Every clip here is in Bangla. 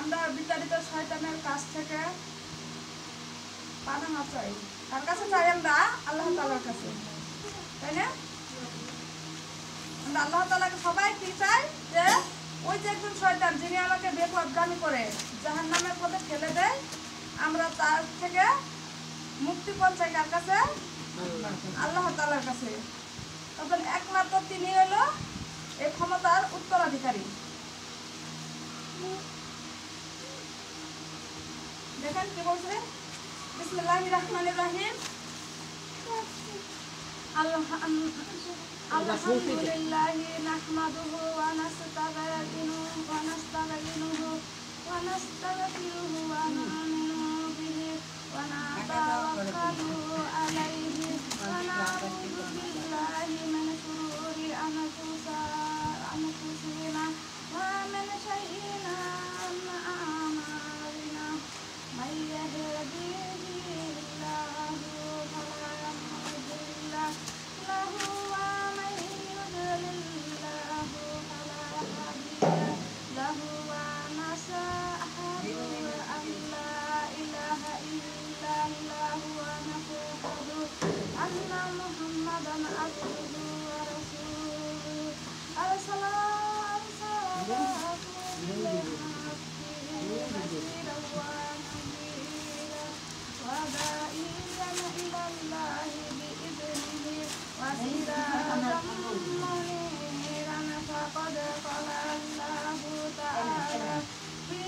আমরা বিতাড়িত শয়তানের কাছ থেকে পানাহা চাই। কার কাছে চাই আমরা? আল্লাহ তাআলার কাছে, তাই না? আমরা আল্লাহ তাআলাকে সবাই কি চাই? যে ওই যে একজন শয়তান যিনি আমাকে বেপথগামী করে জাহান্নামের পথে ঠেলে দেয়, আমরা তার থেকে মুক্তিপণ চাই। কার কাছে? আল্লাহ তাআলার কাছে। তখন একমাত্র তিনি হলো এই ক্ষমতার উত্তরাধিকারী। দেখেন কি বলছে, বিসমিল্লাহির রহমানির রহিম। আলহামদুলিল্লাহি নাহমাদুহু ওয়া নাস্তাঈনুহু ওয়া নাস্তাগফিরুহু ওয়া নু'মিনু বিহি ওয়া নাতাওয়াক্কালু আলাইহি ওয়া না'উযু বিল্লাহি মিন শুরুরি আনফুসিনা ওয়া মিন সাইয়্যাতি আ'মালিনা। মান ইয়াহদিহিল্লাহু ফালা মুদিল্লা লাহু ওয়া মান yudlilhu ফালা হাদিয়া লাহু। ওয়া নাশহাদু আন লা ইলাহা ইল্লাল্লাহু ওয়া নাশহাদু আন্না মুহাম্মাদান আবদুহু ওয়া রাসূলুহু আরসালাহু বাশীরান ওয়া নাযীরা ওয়া দা'iyan ilallahi bi'idhnihi wa sirajan muniran. Faqad qala Allahu ta'ala fi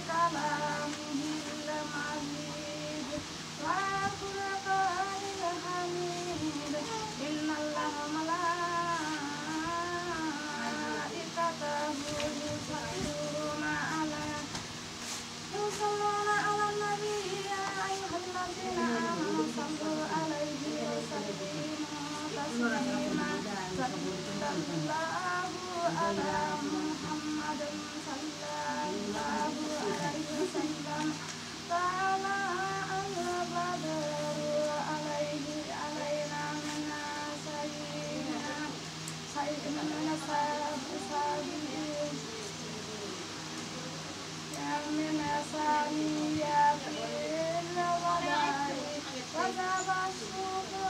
kalamihil majid wa furqanil hamid. Innallaha malaikatahu yusalluna 'alan nabiy ya ayyuhalladzina amanu sallu 'alaihi wa sallimu taslima. Sallallahu ala Muhammadin sallallahu alaihi wasallam. Ta'ala al-badru alaina minna sayyidina min saniyatil wadai wa tabashshuru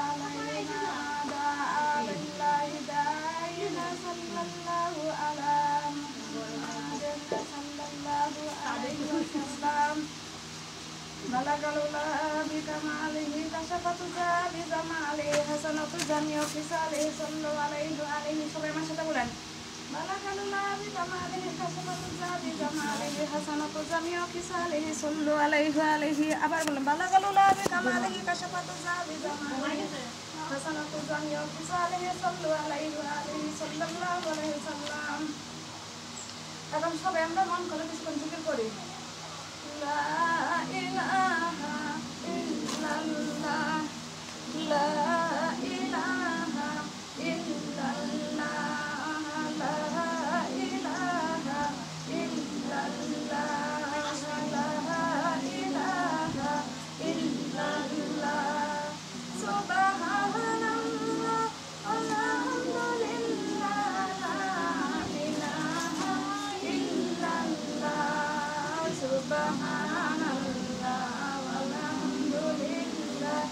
alaina da'a billahi da'ina sallallahu ala Muhammadin sallallahu alaihi wasallam. Balagalula bikamalihi kasyafatu bi zamalihi hasanatu jami'u fisalihi sallallahu alaihi সবাই আমার সাথে বলেন, বালাগালুল্লাহ বিকামালিহি কাশফাতু যাবি জামালিহি হাসানাতু জামিউ ফিসালিহি সাল্লু আলাইহি। আবার বলেন, বালাগালুল্লাহ বিকামালিহি কাশফাতু যাবি জামালিহি হাসানাতু জামিউ ফিসালিহি সাল্লু আলাইহি সাল্লাল্লাহু আলাইহি ওয়াসাল্লাম। এখন সবাই আমরা মন করে কিছুক্ষণ জিকির করি। লা ইলাহা ইল্লাল্লাহ, লা ইলাহা ইল্লাল্লাহ, লা ইলাহা ইল্লাল্লাহ, লা ইলাহা ইল্লাল্লাহ। সুবহানাল্লাহ আলহামদুলিল্লাহ, লা ইলাহা ইল্লাল্লাহ। সুবহানাল্লাহ আলহামদুলিল্লাহ,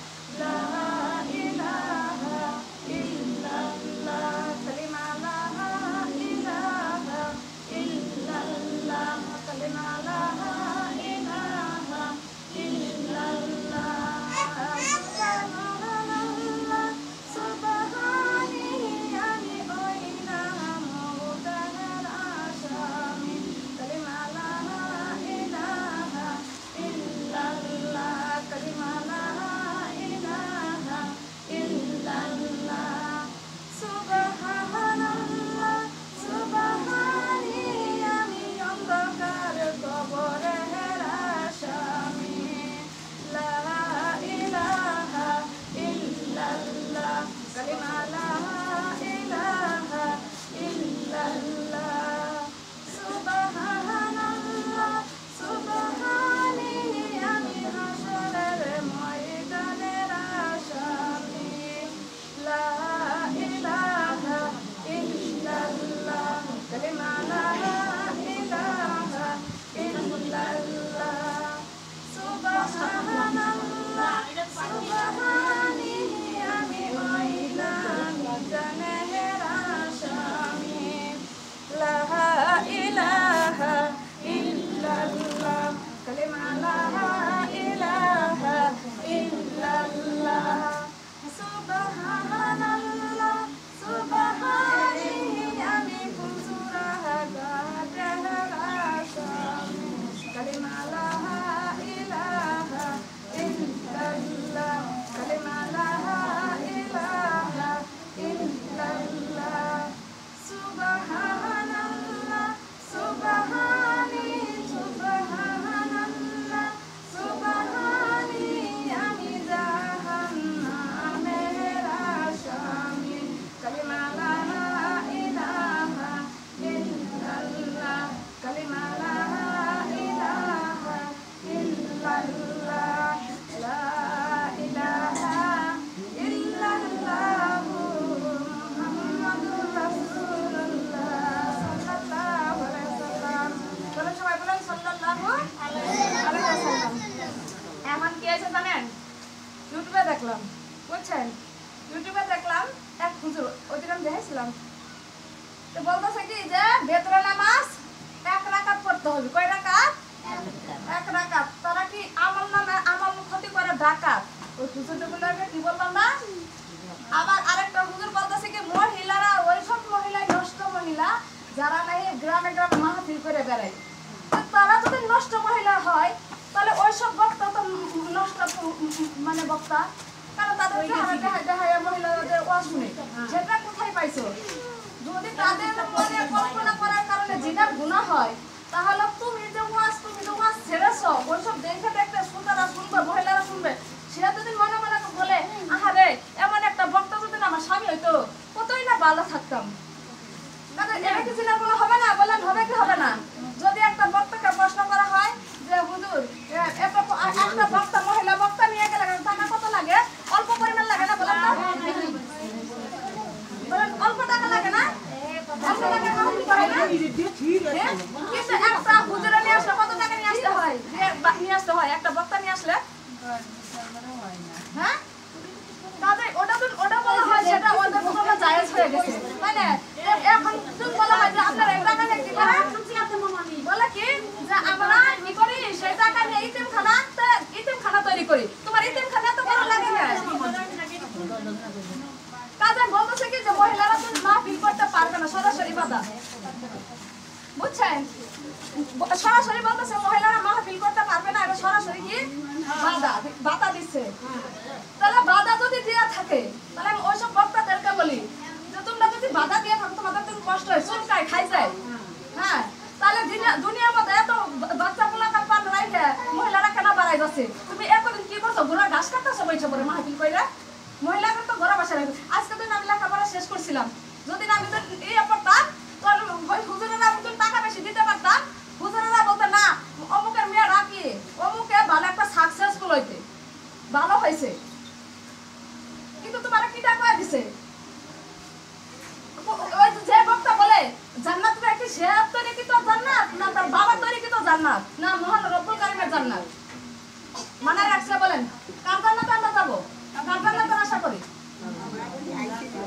দেখলাম, বুঝছেন? ইউটিউবে দেখলাম এক হুজুর, ওই দিন আমি দেখেছিলাম, তো বলতেছে কি যে ভেতরে নামাজ 1 রাকাত পড়তে হবে। কয় রাকাত? 1 রাকাত। তারা কি আমল নামে আমল ক্ষতি করে ডাকাত। ওই হুজুরগুলোকে কি বললাম না? আবার আরেকটা হুজুর বলতেছে কি মহিলারা, ওইসব মহিলা নষ্ট মহিলা যারা নাই গ্রামে গ্রামে মাহফিল করে বেড়ায়, তারা যদি নষ্ট মহিলা হয় তাহলে ওইসব বক্তা তো নষ্ট মানে বক্তা, কারণ তাদের চেহারা মহিলাদের ওয়াজ শুনে। সেটা কোথায় পাইছো? যদি তাদের মনে কল্পনা করার কারণে জিনার গুনাহ হয়, তাহলে তুমি যে ওয়াজ ছেড়েছো, ওইসব দেখে দেখতে শ্রোতারা শুনবে, মহিলারা শুনবে, সেটা যদি মনে মনে বলে আহারে এমন একটা বক্তা যদি আমার স্বামী হইতো কতই না ভালো থাকতাম, তাহলে এটা কি জিনার গুনাহ হবে না? বলেন হবে কি হবে না? যদি একটা বক্তাকে প্রশ্ন করা হয় যে হুজুর একটা বক্তা মহিলা বক্তা নিয়ে গেলে টাকা কত লাগে? অল্প পরিমাণ লাগে না? বলেন না, বলেন অল্প টাকা লাগে না? অল্প টাকা মাহফিল করে না? কিন্তু একটা হুজুরে নিয়ে আসলে কত টাকা নিয়ে আসতে হয়? একটা বক্তা নিয়ে আসলে, হ্যাঁ, তাদের ওটা বলা হয় সেটা ওদের কোনো জায়েজ হয়ে গেছে, তাই না? এখন তুমি বলা হয় যে আপনারা এই টাকা নিয়ে কি করেন? বলে কি যে আমরা কি করি, সেই টাকা নিয়ে ইতিমখানা তৈরি করি। তোমার ইতিমখানা তো বড় লাগে না। কাজে বলতেছে কি যে মহিলারা তো মাহফিল করতে পারবে না, সরাসরি বাধা, বুঝছেন? সরাসরি বলতেছে মহিলারা মাহফিল করতে পারবে না, এটা সরাসরি কি বাধা দিচ্ছে। তাহলে বাধা যদি দেওয়া থাকে, তাহলে আমি ওইসব বক্তাদেরকে বলি যে তোমরা যদি বাধা দিয়ে থাকো, তোমাদের তুমি কষ্ট হয়, চুলকায়, খাই যায়, হ্যাঁ, তাহলে দুনিয়ার মধ্যে এত বাচ্চা পোলাকার পান রাইখে মহিলারা কেন বাড়াই যাচ্ছে? তুমি একদিন কি করছো? ঘোড়া ঘাস কাটতেছো বইছে পরে মাহফিল কইরা। মহিলাদের তো ঘোড়া বাসা রাখবে। আজকে তো আমি লেখাপড়া শেষ করছিলাম, যদি আমি তো ইয়ে পড়তাম তাহলে হুজুরেরা যদি টাকা বেশি দিতে পারতাম, হুজুরেরা বলতে না অমুকের মেয়ে রাখি, অমুকে ভালো একটা সাকসেসফুল হইতে ভালো হয়েছে, কিন্তু তোমার কিটা কয়ে দিছে? যে বক্তা বলে জান্নাত কি সে তৈরিকৃত জান্নাত, না তার বাবার তৈরিকৃত জান্নাত, না মহান রব্বুল কারীমের জান্নাত? মানে রাখছে বলেন কার জান্নাতে আমরা যাবো? কার জান্নাতের আশা করি?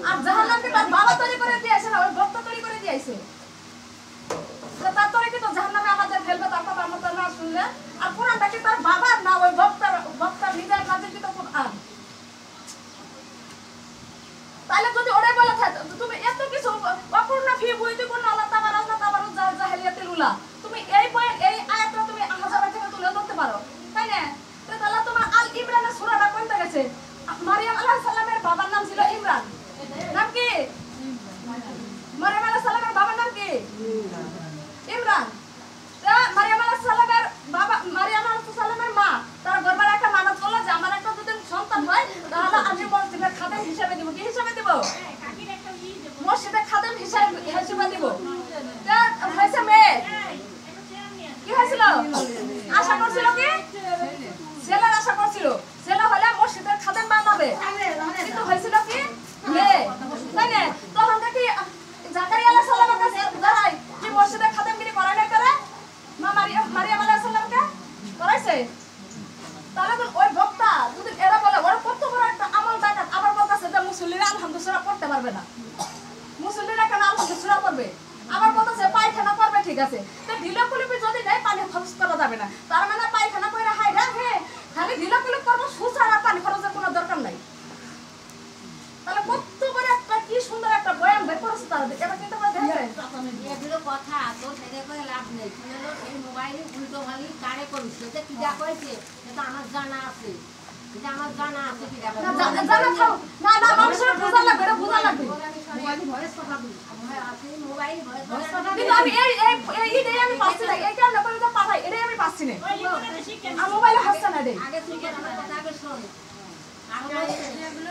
আর জাহান্নাম কি তার বাবা তৈরি করে দিয়েছে না ওই বক্তা তৈরি করে দিয়েছে? তো তার তৈরিকৃত জাহান্নামে আমাদের ফেলবে, তার কথা আমরা না শুনলে। আর কোরআনটা কি তার বাবার না ওই বক্তার নিজের নাজিলকৃত কোরআন? তাহলে যদি ওরাই বলে থাকে তুমি এত কিছু অপূর্ণ ফি বইতে কোন আল্লাহ তাবারাক জাহেলিয়াতুল উলা, তুমি এই আয়াতটা তুমি হাজার থেকে তুলে ধরতে পারো, তাই না? তো তাহলে তোমার আল ইমরানের সূরাটা কোনটা গেছে? মারিয়াম আলাইহিস সালামের বাবার নাম ছিল ইমরান, নাম কি? মারিয়াম আলাইহিস সালামের বাবার নাম কি? ইমরান। মারিয়াম আলাইহিস সালামের বাবা, মারিয়াম আলাইহিস সালামের মা তার গর্ভে একটা মানত করলো যে আমার একটা যদি সন্তান হয় তাহলে আমি মসজিদের খাদেম হিসেবে দিব। কি হিসেবে দিব? মসজিদের খাদেম হিসেবে দিব। হয়েছে মেয়ে, কি হয়েছিল? আশা করছিল কি ছেলের আশা করছিল, ছেলে হলে মসজিদের খাদেম বানাবে, কিন্তু হয়েছিল কি মেয়ে, তাই না? তখন দেখি জাকারিয়া আলাইহিস সালামের কাছে দাঁড়াই কি মসজিদের খাদেমগিরি করাই না করে মারিয়াম আলাইহিস সালামকে করাইছে। তাহলে ওই বক্তা যদি এরা বলে ওরা কত বড় একটা আমল ডাকাত, আবার বলতেছে যে মুসল্লিরা আলহামদুলিল্লাহ পড়তে পারবে না, মুসল্লিরা কেন আলহামদুলিল্লাহ পড়বে? আবার বলতেছে পায়খানা করবে, ঠিক আছে, তো ঢিলা কুলিপি যদি নেই পানি খরচ করা যাবে না, তার মানে পায়খানা করে হাই রে হ্যাঁ খালি ঢিলা কুলিপ করবো, সুসার আর পানি খরচের কোনো দরকার নাই। তাহলে কত বড় একটা কি সুন্দর একটা বয়ান বের করেছে তারা, এটা কিন্তু আমরা দেখেন এগুলো কথা তো সেটা করে লাভ নেই। কি হলো এই মোবাইলে উল্টো ভালি কারে করিস, সেটা কি যা করেছে সেটা আমার জানা আছে, এটা আমার জানা আছে কি না জানা থাও না না মানুষের বোঝা লাগবে, এটা বোঝা লাগবে। মোবাইলে ভয়েস কথা বলি আমার আছে, মোবাইলে ভয়েস কথা কিন্তু আমি এই আমি পাচ্ছি না, এই কারণে করে তো পাঠাই, এটাই আমি পাচ্ছি না, আর মোবাইলে হচ্ছে না দেই আগে থেকে আমার কথা আগে শোন। এগুলো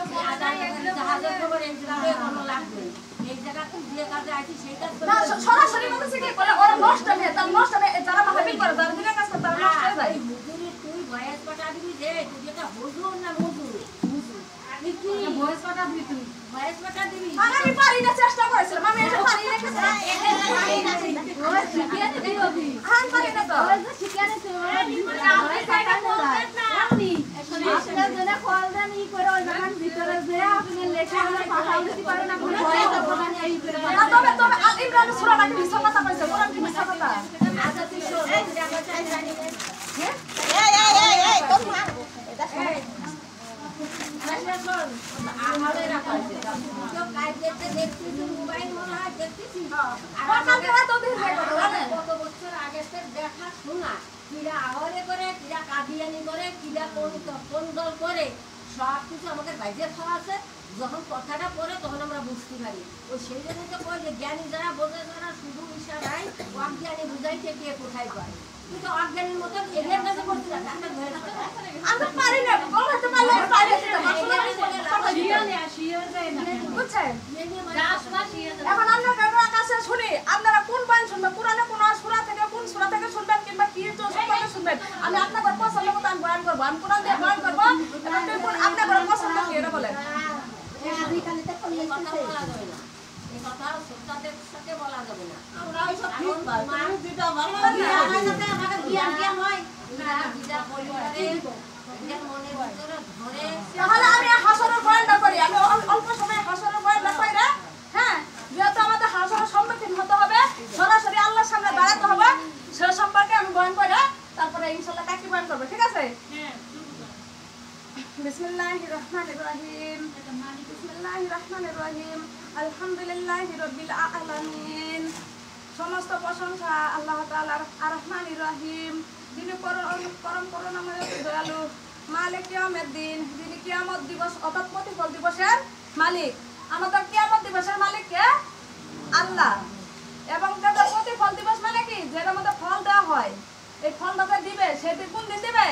জাহাজের খবর এই জায়গায় কোনো লাগবে, এই জায়গাতে যে কাজে আইছি সেই কাজ না সরাসরি বলতেছে কি বলে ওরা নষ্ট হবে, তার নষ্ট হবে যারা মাহফিল করে যারা দিনের কাজ করে তারা নষ্ট হয়ে যায়। হুজুরি তুই ভয়েস পাঠা দিবি যে তুই এটা হুজুর না হুজুর, আমি কি ভয়েস পাঠা দিবি? তুই ভয়েস পাঠা দিবি? আমি পারি না, চেষ্টা করেছিলাম, আমি এটা পারি না, ওই শিখিয়ে দিবি হবি আমি পারি না তো ওই যে শিখিয়ে দিবি আপনি সাইডে বলতেন না আপনি আপনার জন্য কল দেন ই করে ওই ভিতরে যে আপনি লেখা পাঠাই দিতে পারেন না কোনো ভয় তো তবে তবে ইমরান সূরাটা কি মিথ্যা কথা কইছে কোরআন কি মিথ্যা কথা আচ্ছা তুই শোন আমরা চাই জানি না এই তোর মা এটা শোন আমাদের রাখা আছে তো কাজেতে দেখছিস মোবাইল মনে হয় দেখছিস আর আমাদের তো দিন হয়ে গেল জানেন কত বছর আগে থেকে দেখা শোনা কিরা আহরে করে কিরা কাদিয়ানি করে কিরা কোন দল করে সব কিছু আমাদের বাইরে খাওয়া আছে যখন কথাটা পড়ে তখন আমরা বুঝতে পারি ওই সেই জন্য তো কই যে জ্ঞানী যারা বোঝে যারা শুধু ইশারায় অজ্ঞানী বুঝাইতে কে কোথায় পায় কিন্তু অজ্ঞানীর মতো এদের কাছে করতে না আমরা ধরে রাখতে আমরা পারি না বলতে পারলে পারি বুঝছেন এখন আমরা কারোর কাছে শুনি আপনারা কোন বয়ান শুনবেন কোরআনে কোন সূরা থেকে কোন সূরা থেকে শুনবেন কিংবা কি থেকে শুনবেন আমি আপনাদের পছন্দ মতো আমি বয়ান করবো আমি কোরআন দিয়ে বয়ান করবো এবং কোন আপনাদের পছন্দ কি এটা বলেন আপনি খালি তো করলে কথা বলা যাবে না এই কথা সত্যাদের সাথে বলা যাবে না আমরা ওইসব ঠিক পাই তুমি যেটা ভালো সাথে আমাদের জ্ঞান হয় না বিদা পরিবারে এদের মনের ভিতরে ধরে তাহলে আমি হাসরের বয়ানটা করি আমি অল্প সময়ে হাসরের বয়ানটা কইরা হ্যাঁ যেহেতু আমাদের হাসরের সম্মুখীন হতে হবে সরাসরি আল্লাহর সামনে দাঁড়াতে হবে সে সম্পর্কে আমি বয়ান কইরা তারপরে ইনশাআল্লাহ কাকি বয়ান করব ঠিক আছে বিসমিল্লাহির রহমানির রহিম বিসমিল্লাহির রহমানির রহিম আলহামদুলিল্লাহি রাব্বিল আলামিন সমস্ত প্রশংসা আল্লাহ তাআলার আর রহমানির রহিম যিনি পরম করুণাময় দয়ালু মালিক কিয়ামতের যিনি কিয়ামত দিবস অর্থাৎ প্রতিফল দিবসের মালিক আমাদের কিয়ামত দিবসের মালিক কে আল্লাহ এবং তাদের প্রতিফল দিবস মানে কি যেটা আমাদের ফল দেওয়া হয় এই ফলটাকে দিবে সেদিন কোন দিন দিবে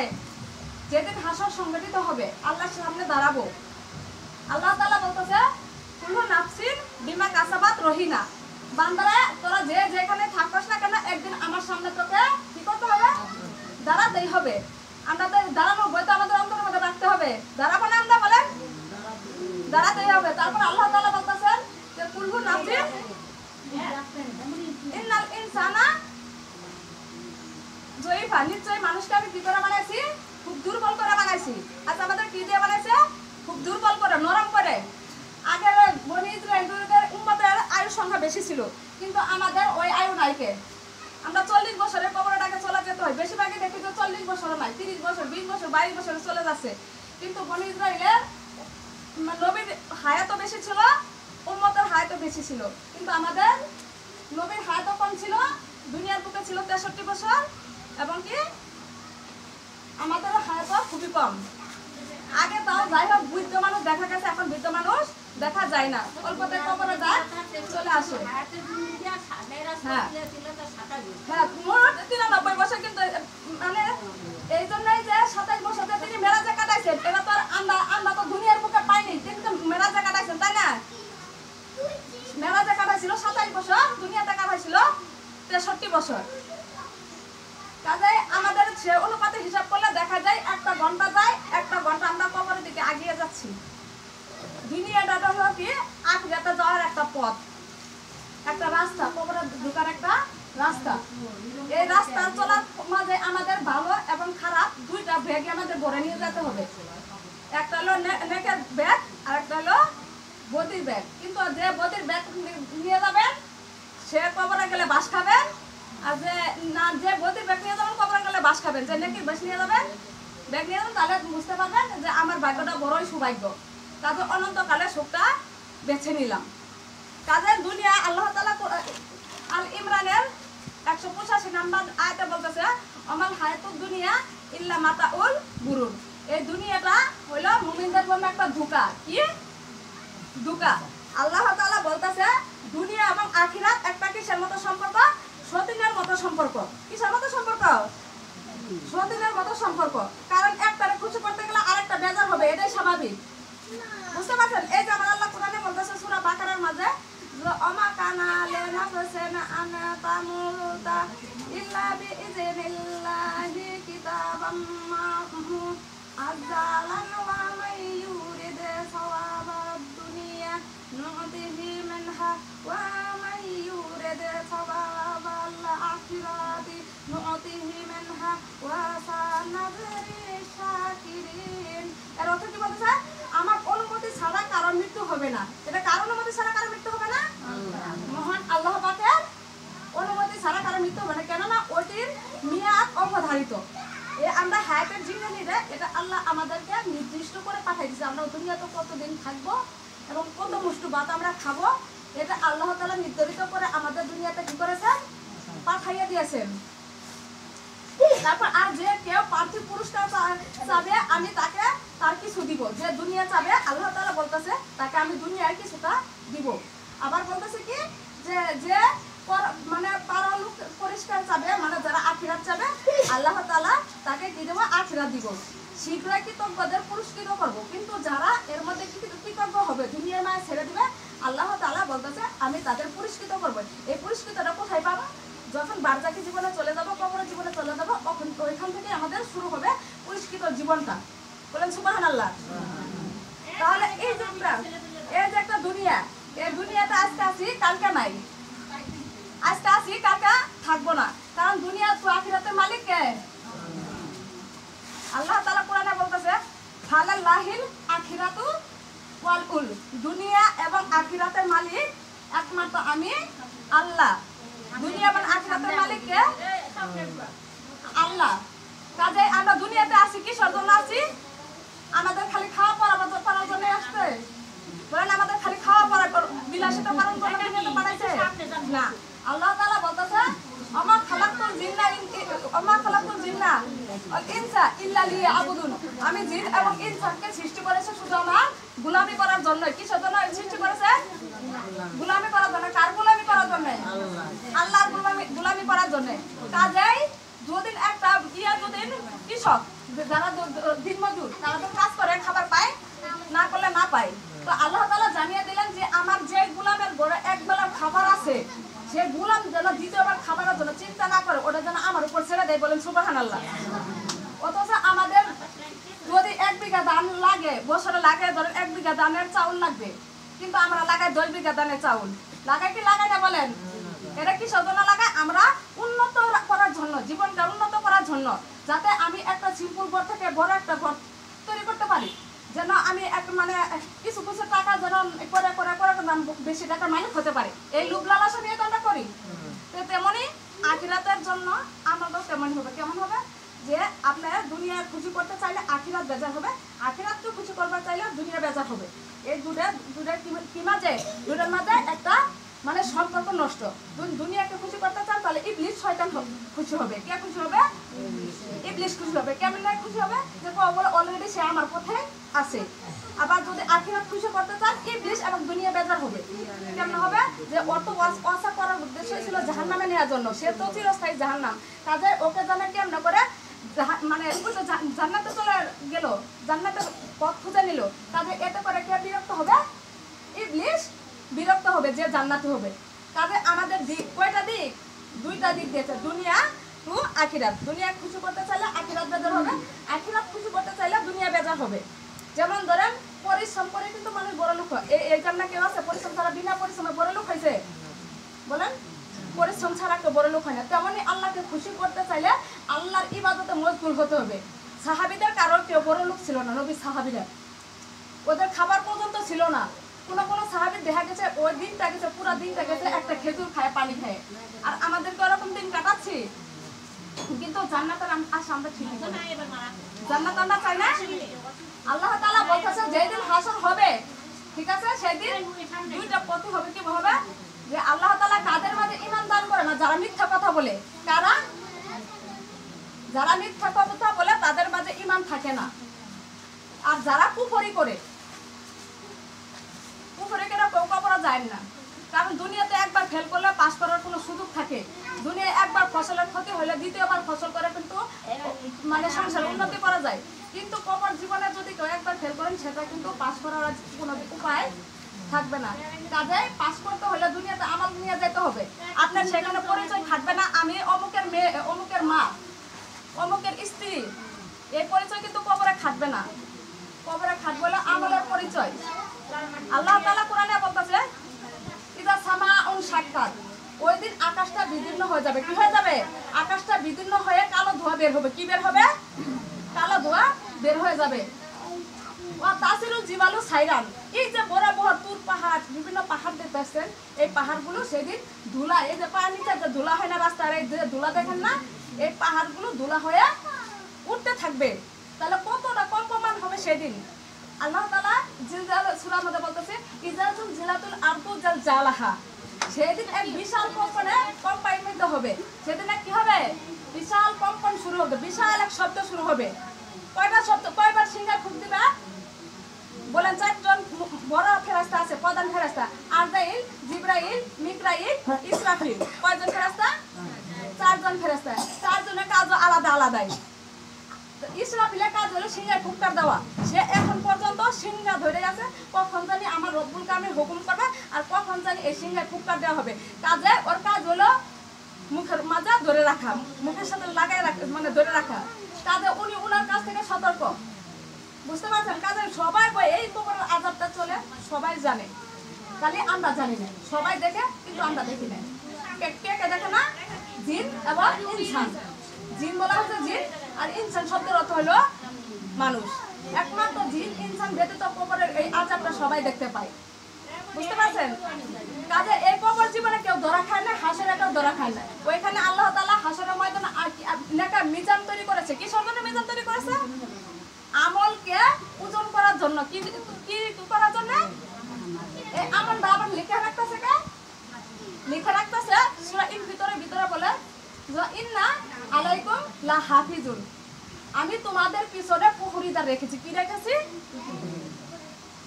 যেদিন হাসর সংগঠিত হবে আল্লাহর সামনে দাঁড়াবো আল্লাহ তাআলা বলতেছে কুল্লু নাফসিন বিমা কাসাবাত রহিনা বান্দারা তোরা যে যেখানে থাকছ না কেন একদিন আমার সামনে তোকে কি করতে হবে দাঁড়াতেই হবে আমরা তো দাঁড়ানো বই তো আমাদের অন্তরের মধ্যে রাখতে হবে দাঁড়াবো না আমরা বলেন দাঁড়াতেই হবে তারপর আল্লাহ তাআলা বলতেছেন যে কুল্লু নাফসিন ইন্নাল ইনসানা জয়ীফা নিশ্চয়ই মানুষকে আমি কি করে বানাইছি খুব দুর্বল করে বানাইছি আচ্ছা আমাদের কি দিয়ে বানাইছে খুব দুর্বল করে নরম করে আগে বনি ইসরায়েলের উম্মতের আয়ু সংখ্যা বেশি ছিল কিন্তু আমাদের ওই আয়ু নাইকে আমরা 40 বছরের কবরটাকে চলে যেতে হয় বেশিরভাগই দেখি তো 40 বছর নয় 30 বছর 20 বছর 22 বছর চলে যাচ্ছে কিন্তু বনি ইসরায়েলের নবীর হায়াতও বেশি ছিল উম্মতের হায়াতও বেশি ছিল কিন্তু আমাদের নবীর হায়াতও কম ছিল দুনিয়ার বুকে ছিল 63 বছর এবং কি আমাদের হায়াতও খুবই কম আগে তাও যাই হোক বৃদ্ধ মানুষ দেখা গেছে এখন বৃদ্ধ মানুষ দেখা যায় না অল্পতে কবরে যায় চলে আসে হ্যাঁ মোট 93 বছর কিন্তু মানে এই জন্যই যে 27 বছরে তিনি মেরাজে কাটাইছেন এটা তো আমরা তো দুনিয়ার বুকে পাইনি তিনি তো মেরাজে কাটাইছেন তাই না মেরাজে কাটাইছিল 27 বছর দুনিয়াতে কাটাইছিল 63 বছর কাজে আমাদের সে অনুপাতে হিসাব করলে দেখা যায় একটা ঘন্টা যায় একটা ঘন্টা আমরা কবরের দিকে এগিয়ে যাচ্ছি দুনিয়াটা হলো কি আখিরাতে যাওয়ার একটা পথ একটা রাস্তা কবরে ঢোকার একটা রাস্তা এই রাস্তা চলার মাঝে আমাদের ভালো এবং খারাপ দুইটা ব্যাগ আমাদের ভরে নিয়ে যেতে হবে একটা হলো নেকের ব্যাগ আর একটা হলো বদির ব্যাগ কিন্তু যে বদির ব্যাগ নিয়ে যাবেন সে কবরে গেলে বাস খাবেন আর যে বদির ব্যাগ নিয়ে যাবেন কবরে গেলে বাস খাবেন যে নেকির ব্যাগ নিয়ে যাবেন তাহলে বুঝতে পারবেন যে আমার ভাগ্যটা বড়ই সৌভাগ্য কাজে অনন্তকালে সুখটা বেছে নিলাম কাজের দুনিয়া আল্লাহ তাআলা আল ইমরানের 185 নাম্বার আয়াতে বলতেছে আমাল হায়াতুদ দুনিয়া ইল্লা মাতাউল গুরুর এই দুনিয়াটা হলো মুমিনদের জন্য একটা ধোঁকা কি ধোঁকা আল্লাহ তাআলা বলতেছে দুনিয়া এবং আখিরাত একটা কিসের মতো সম্পর্ক সতীনের মতো সম্পর্ক কিসের মতো সম্পর্ক সতীনের মতো সম্পর্ক কারণ একটারে খুশি করতে গেলে আরেকটা বেজার হবে এটাই স্বাভাবিক বুঝতে পারছেন এই যে আমার আল্লাহ কোরআনে বলতেছে সূরা বাকারার মাঝে ওমা কানা লিনাফসিন আন তামুতা ইল্লা বিইজনিল্লাহি কিতাবাম আযালান ওয়া মান ইউরিদ সাওয়াবাদ দুনিয়া নু'তিহি মিনহা ওয়া মান ইউরিদ সাওয়াবাল আখিরাতি নু'তিহি মিনহা ওয়া সানাযরি শাকিরিন এর অর্থ কি বলতেছে আমার অনুমতি হবে না। এটা কার অনুমতি ছাড়া কারো মৃত্যু হবে না? মহান আল্লাহ পাকের অনুমতি ছাড়া কারো মৃত্যু হবে না, কেননা ওটির মেয়াদ অবধারিত। আমরা হায়াতের জিন্দেগিতে এটা আল্লাহ আমাদেরকে নির্দিষ্ট করে পাঠিয়ে দিয়েছে। আমরা দুনিয়াতে কতদিন থাকবো এবং কত মুষ্টি ভাত আমরা খাবো, এটা আল্লাহ তাআলা নির্ধারিত করে আমাদের দুনিয়াতে কি করেছেন? পাঠাইয়া দিয়েছেন। তারপর আর যে কেউ পার্থিব পুরস্কার চাবে আমি তাকে তার কিছু দিব। যে দুনিয়া চাবে আল্লাহ তাআলা বলতেছে তাকে আমি দুনিয়ার কিছুটা দিব। আবার বলতেছে কি যে যে মানে পারলোক পুরস্কার চাবে, মানে যারা আখিরাত চাবে আল্লাহ তাআলা তাকে কি দেব? আখিরাত দিব। শীঘ্রই কৃতজ্ঞদের পুরস্কৃত করব। কিন্তু যারা এর মধ্যে কৃতজ্ঞ হবে, দুনিয়ার মায়া ছেড়ে দিবে, আল্লাহ তাআলা বলতেছে আমি তাদের পুরস্কৃত করব। এই পুরস্কৃতটা কোথায় পাবো? যখন বারজাকি জীবনে চলে যাব, কবরের জীবনে চলে যাব, ওইখান থেকে আমাদের শুরু হবে পুরস্কৃত জীবনটা। বলেন সুবহানাল্লাহ। তাহলে এই যে একটা দুনিয়া, এই দুনিয়াতে আজকে আছি কালকে নাই, আজকে আছি কালকে থাকবো না, কারণ দুনিয়া তো আখিরাতের মালিক কে? আল্লাহ তাআলা কোরআনে বলতেছে ফালাল্লাহিল আখিরাতু ওয়াল উল, দুনিয়া এবং আখিরাতের মালিক একমাত্র আমি আল্লাহ। দুনিয়া এবং আখিরাতের মালিক কে? আল্লাহ। কাজে আমরা দুনিয়াতে আছি কিসের জন্য আছি? আমাদের খালি খাওয়া পড়া করার জন্য আসছে? বলেন আমাদের খালি খাওয়া পড়া বিলাসিতা করার জন্য দুনিয়াতে পাঠাইছে না। আল্লাহ তাআলা বলতেছে আমা খালাকতুল জিন্না ওয়াল ইনসা ইল্লা লিয়াবুদুন, আমি জিন এবং ইনসানকে সৃষ্টি করেছি শুধু আমার গোলামি করার জন্য। কিসের জন্য সৃষ্টি করেছে? গোলামি করার জন্য। কার গোলামি করার জন্য? আল্লাহর গোলামি করার জন্য। কাজেই যদি একটা যদি কৃষক যারা দিনমজুর তারা তো কাজ করে খাবার পায়, না করলে না পায়। তো আল্লাহ তাআলা জানিয়ে দিলেন যে আমার যে গোলামের ঘরে এক বেলার খাবার আছে, সে গোলাম যেন দ্বিতীয়বার খাবারের জন্য চিন্তা না করে, ওটা যেন আমার উপর ছেড়ে দেয়। বলেন সুবহানাল্লাহ। অথচ আমাদের যদি 1 বিঘা ধান লাগে, বছরে লাগে ধরেন 1 বিঘা ধানের চাউল লাগবে, কিন্তু আমরা লাগাই 10 বিঘা ধানের চাউল। লাগাই কি লাগাই না বলেন? এটা কি জন্য লাগায়? আমরা উন্নত করার জন্য, জীবনটা উন্নত করার জন্য, যাতে আমি একটা সিম্পল ঘর থেকে বড় একটা ঘর তৈরি করতে পারি, যেন আমি মানে কিছু কিছু টাকা যেন করে করে করে বেশি টাকার মালিক হতে পারে। এই লোভ লালসা নিয়ে তো আমরা করি। তো তেমনি আখিরাতের জন্য আমাদের তেমনই হবে। কেমন হবে? যে আপনি দুনিয়া খুশি করতে চাইলে আখিরাত বেজার হবে, আখিরাতকে খুশি করবার চাইলে দুনিয়া বেজার হবে। এই দুটার কি মাঝে? দুটার মাঝে একটা মানে সম্পর্ক নষ্ট। দুনিয়াকে খুশি করতে চান তাহলে ইবলিস শয়তান খুশি হবে। কে খুশি হবে? ইবলিস খুশি হবে। কেমন খুশি হবে? যে অলরেডি সে আমার পথে আছে। আবার যদি আখিরাত খুশি করতে চান, ইবলিস এবং দুনিয়া বেজার হবে। কেমন হবে? যে অত ওয়াসা করার উদ্দেশ্য ছিল জাহান্নামে নেওয়ার জন্য, সে তো চিরস্থায়ী জাহান্নাম। কাজে ওকে জানা কেমন করে মানে জান্নাতে চলে গেল, জান্নাতের পথ খুঁজে নিল। কাজে এতে করে কে বিরক্ত হবে? ইবলিস বিরক্ত হবে, যে জান্নাতে হবে। কাজে আমাদের দিক কয়টা দিক? 2টা দিক দিয়েছে, দুনিয়া টু আখিরাত। দুনিয়া খুশি করতে চাইলে আখিরাত বেজার হবে, আখিরাত খুশি করতে চাইলে দুনিয়া বেজার হবে। যেমন ধরেন পরিশ্রম করে কিন্তু মানুষ বড় লোক হয়। এই জান্নাত কেউ আছে পরিশ্রম ছাড়া বিনা পরিশ্রমে বড় লোক হয়েছে? বলেন পরিশ্রম ছাড়া কেউ বড় লোক হয় না। তেমনি আল্লাহকে খুশি করতে চাইলে আল্লাহর ইবাদতে মশগুল হতে হবে। সাহাবীদের কারো কেউ বড় লোক ছিল না, নবী সাহাবীরা ওদের খাবার পর্যন্ত ছিল না। কোনো সাহাবী দেখা গেছে ওই দিনটা গেছে, পুরো দিনটা গেছে একটা খেজুর খায়, পানি খায়। আর আমাদের ওরকম দিন কাটাচ্ছি, কিন্তু জান্নাতের আশা আমরা ঠিক না। জান্নাত আমরা চাই না। আল্লাহ তাআলা বলতেছে যেদিন হাসর হবে, ঠিক আছে, সেদিন 2টা পথ হবে। কি হবে? যে আল্লাহ তাআলা কাদের মাঝে ঈমান দান করে না? যারা মিথ্যা কথা বলে। কারা? যারা মিথ্যা কথা বলে তাদের মাঝে ঈমান থাকে না। আর যারা কুফরি করে, কুফরি করে কবরে যায় না। কারণ দুনিয়াতে একবার ফেল করলে পাস করার কোনো সুযোগ থাকে। দুনিয়ায় একবার ফসলের ক্ষতি হলে দ্বিতীয়বার ফসল করে কিন্তু মানে সংসার উন্নতি করা যায়। কিন্তু কবর জীবনে যদি কেউ একবার ফেল করেন, সেটা কিন্তু পাস করার কোনো উপায় থাকবে না। কাজে পাস করতে হলে দুনিয়াতে আমল নিয়ে যেতে হবে। আপনার সেখানে পরিচয় থাকবে না আমি অমুকের মেয়ে, অমুকের মা, অমুকের স্ত্রী। এই পরিচয় কিন্তু কবরে খাটবে না। কবরে খাটবে হলো আমলের পরিচয়। আল্লাহ তাআলা কোরআনে বলতেছে ইদা সামাউন শাক্কাত, ওই দিন আকাশটা বিদীর্ণ হয়ে যাবে। কি হয়ে যাবে? আকাশটা বিদীর্ণ হয়ে কালো ধোঁয়া বের হবে। কি বের হবে? কালো ধোঁয়া বের হয়ে যাবে। ওয়া তাসিরুল জিবালু সাইরান, এই যে বড় বড় তুর পাহাড় বিভিন্ন পাহাড় দেখতেছেন, এই পাহাড়গুলো সেদিন ধুলা, এই যে পানিতে যে ধুলা হয় না রাস্তার, এই যে ধুলা দেখেন না, এই পাহাড়গুলো ধুলা হয়ে উঠতে থাকবে। তাহলে কতটা কম্পমান হবে সেদিন। আল্লাহ তাআলা জিলজাল সূরার মধ্যে বলতেছে ইজাতুল জিলাতুল আরদু জাল জালাহা, সেদিন এক বিশাল কম্পাইনমেন্ট হবে। সেদিন কি হবে? বিশাল কম্পন শুরু হবে, বিশাল এক শব্দ শুরু হবে। কয়টা শব্দ, কয়বার সিংহায় ফুঁক দিবা? বলেন 4 জন বড় ফেরেশতা আছে, প্রধান ফেরেশতা, আরজাইল, জিবরাইল, মিকাইল, ইসরাফিল। কয়জন ফেরেশতা? 4 জন ফেরেশতা। 4 জনের কাজ আলাদা আলাদাই। ইসরাফিলের কাজ হলো সিংহায় ফুঁকটা দেওয়া। সে এখন পর্যন্ত সিংহা ধরে আছে, কখন জানি আমার রব্বুল কামিল হুকুম করবে আর কখন জানি এই সিংহায় ফুঁকটা দেওয়া হবে। কাজে ওর কাজ হলো মুখের মাজা ধরে রাখা, মুখের সাথে লাগাই রাখা, মানে ধরে রাখা। কাজে উনি ওনার কাছ থেকে সতর্ক, বুঝতে পারছেন? কাজে সবাই এই কবরের আযাবটা চলে, সবাই জানে, খালি আমরা জানি না। সবাই দেখে কিন্তু আমরা দেখি না। কে কে দেখে না? জিন এবং ইনসান। জিন বলা হচ্ছে জিন, আর ইনসান শব্দের অর্থ হলো মানুষ। একমাত্র জিন ইনসান ব্যতীত কবরের এই আযাবটা সবাই দেখতে পায়, বুঝতে পারছেন? কাজে এই কবর জীবনে কেউ ধরা খায় না, হাসরে কেউ ধরা খায় না। ওইখানে আল্লাহ তাআলা হাসরের ময়দানে নেকা মিজান তৈরি করেছে। কি জন্য মিজান তৈরি করেছে? আমলকে ওজন করার জন্য। কি কি করার জন্য? এই আমলটা আবার লিখে রাখতেছে কে? লিখে রাখতেছে সূরা ইন ভিতরে বলে যে ইন্না আলাইকুম লা হাফিজুন, আমি তোমাদের পিছনে প্রহরীদার রেখেছি। কি রেখেছি?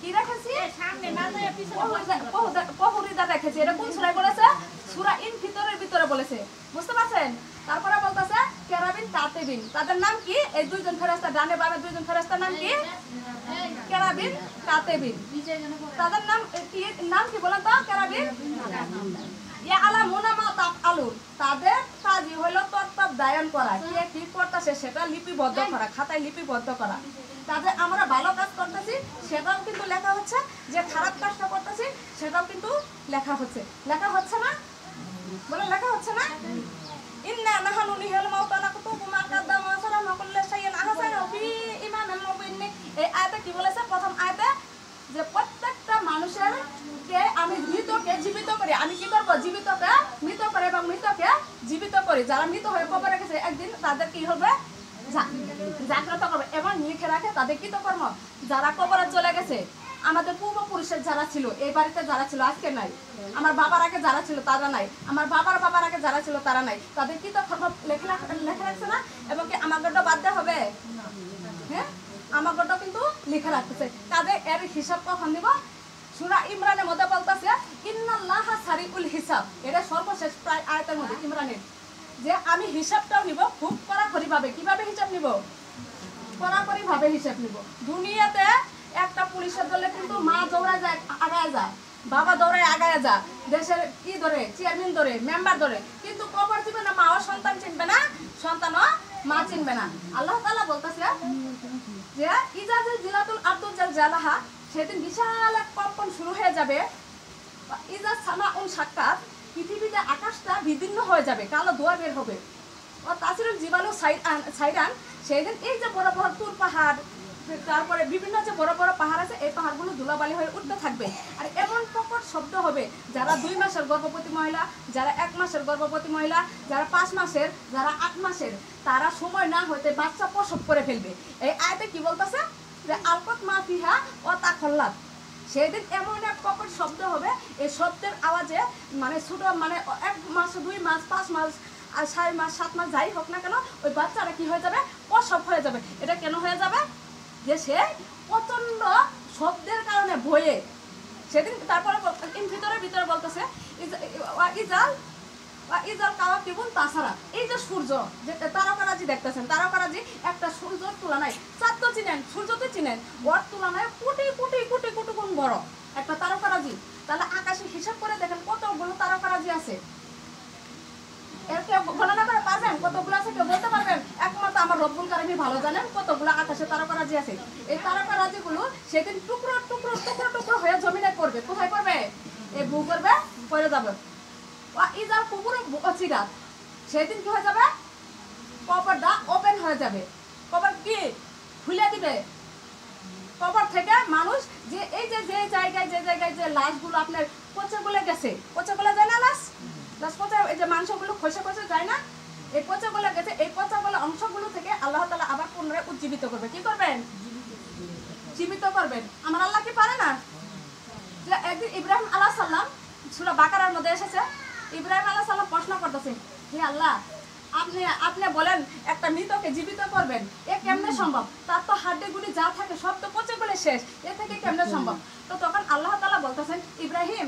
কি রেখেছি? সামনে না যায় পিছনে প্রহরীদার রেখেছি। এটা কোন সূরায় বলেছে? সূরা ইন ভিতরে বলেছে, বুঝতে পারছেন? তারপরে বলতেছে কেরাবিন কাতিবিন, তাদের নাম কি? এই 2 জন ফেরেশতা, ডানে বামে 2 জন ফেরেশতার নাম কি? কেরাবিন কাতিবিন। তাদের নাম কি? নাম কি বলেন তো? কেরাবিন ইয়ালামুনা মা তাফআলুন, তাদের কাজই হলো তত্ত্বাবধান করা, কে কি করতেছে সেটা লিপিবদ্ধ করা, খাতায় লিপিবদ্ধ করা। তাদের আমরা ভালো কাজ করতেছি সেটাও কিন্তু লেখা হচ্ছে, যে খারাপ কাজটা করতেছি সেটাও কিন্তু লেখা হচ্ছে। লেখা হচ্ছে না? বলে লেখা হচ্ছে না? ইন্না নাহানু নিহাল মাউতা নাকুতুবু মা কাদ্দামু ওয়া সালামু কুল্লি শাইইন আহসানু ফি ইমামিন মুবিন। এই আয়াতে কি বলেছে? প্রথম আয়াতে যে প্রত্যেকটা মানুষের কে আমি মৃতকে জীবিত করি। আমি কি করব? জীবিতকে মৃত করে এবং মৃতকে জীবিত করি। যারা মৃত হয়ে কবরে গেছে একদিন তাদের কি হবে? জাগ্রত করবে এবং লিখে রাখে তাদের কৃতকর্ম। যারা কবরে চলে গেছে, আমাদের পূর্বপুরুষের যারা ছিল, এই বাড়িতে যারা ছিল আজকে নাই, আমার বাবার আগে যারা ছিল তারা নাই, আমার বাবার আগে যারা ছিল তারা নাই, তাদের কৃতকর্ম লেখে রাখছে না? এবং কি আমাদেরটা বাদ দেওয়া হবে? হ্যাঁ, আমাদেরটা কিন্তু লিখে রাখতেছে। কাজে এর হিসাব কখন দিব? সূরা ইমরানের মধ্যে বলতেছে ইন্নাল্লাহা সারিউল হিসাব। এটা সর্বশেষ প্রায় আয়াতের মধ্যে ইমরানের, যে আমি হিসাবটাও নিব খুব কড়াকড়ি ভাবে। কিভাবে হিসাব নিব? কড়াকড়ি ভাবে হিসাব নিব। দুনিয়াতে একটা পুলিশের দলে কিন্তু মা দৌড়ায় যায়, আগায় যায়, বাবা দৌড়ায় আগায় যায়, দেশের কি ধরে, চেয়ারম্যান ধরে, মেম্বার ধরে, কিন্তু কবর জীবনে মাও সন্তান চিনবে না, সন্তানও মা চিনবে না। আল্লাহ তাআলা বলতেছে যে ইজাতুল জিলাতুল আরদু জাল জালাহা, সেদিন বিশাল এক কম্পন শুরু হয়ে যাবে। ইজা সামাউন শাক্কাত, পৃথিবীতে আকাশটা বিদীর্ণ হয়ে যাবে, কালো ধোঁয়া বের হবে। ও তাসিরুল জিবালু সাইরান, সেদিন এই যে বড় বড় তুর পাহাড়, তারপরে বিভিন্ন যে বড় বড় পাহাড় আছে, এই পাহাড়গুলো ধুলাবালি হয়ে উঠতে থাকবে। আর এমন প্রকট শব্দ হবে, যারা 2 মাসের গর্ভবতী মহিলা, যারা 1 মাসের গর্ভবতী মহিলা, যারা 5 মাসের, যারা 8 মাসের, তারা সময় না হতে বাচ্চা প্রসব করে ফেলবে। এই আয়াতে কি বলতেছে? যে আলকত মা ফিহা ও তাখল্লাত, সেদিন এমন এক প্রকট শব্দ হবে, এই শব্দের আওয়াজে মানে ছোট, মানে 1 মাস, 2 মাস, 5 মাস, আর 6 মাস, 7 মাস যাই হোক না কেন, ওই বাচ্চারা কি হয়ে যাবে? প্রসব হয়ে যাবে। এটা কেন হয়ে যাবে? যে সে প্রচন্ড শব্দের কারণে ভয়ে সেদিন। তারপরে ভিতরে বলতেছে ইজাল কাওয়াকিবুন তাসারা, এই যে সূর্য, যে তারকারাজি দেখতেছেন, তারকারাজি একটা সূর্যের তুলনায়, চাঁদ তো চিনেন, সূর্য তো চিনেন, ওর তুলনায় কোটি কোটি কোটি কোটি গুণ বড় একটা তারকারাজি। তাহলে আকাশে হিসাব করে দেখেন কতগুলো তারকারাজি আছে। এর কেউ গণনা করে পারবেন কতগুলো আছে? কেউ বলতে পারবেন? একমাত্র আমার রব্বুল কারিম ভালো জানেন কতগুলো আকাশে তারকারাজি আছে। এই তারকারাজিগুলো সেদিন টুকরো টুকরো টুকরো টুকরো হয়ে জমিনে পড়বে। কোথায় পড়বে? এই ভূ করবে, পড়ে যাবে। ইজাল কুবুর অচিরাত, সেদিন কি হয়ে যাবে? কবরটা ওপেন হয়ে যাবে। কবর কি খুলে দিবে। কবর থেকে মানুষ যে এই যে জায়গায় যে লাশ মাংসগুলো আপনার পচে গলে গেছে, পচে গলে যায় না লাশ পচা, এই যে মাংসগুলো খসে খসে যায় না, এই পচা গলে গেছে, এই পচা গলা অংশগুলো থেকে আল্লাহ তাআলা আবার পুনরায় উজ্জীবিত করবে। কি করবেন? জীবিত করবেন। আমার আল্লাহ কি পারে না? যে একদিন ইব্রাহিম আলাইহিস সালাম, সূরা বাকারার মধ্যে এসেছে, ইব্রাহিম আলাইহিস সালাম প্রশ্ন করতেছেন, হে আল্লাহ, আপনি বলেন একটা মৃতকে জীবিত করবেন, এ কেমনে সম্ভব? তার তো হাড্ডিগুলি যা থাকে সব তো পচে গলে শেষ, এ থেকে কেমনে সম্ভব? তো তখন আল্লাহ তাআলা বলতেছেন, ইব্রাহিম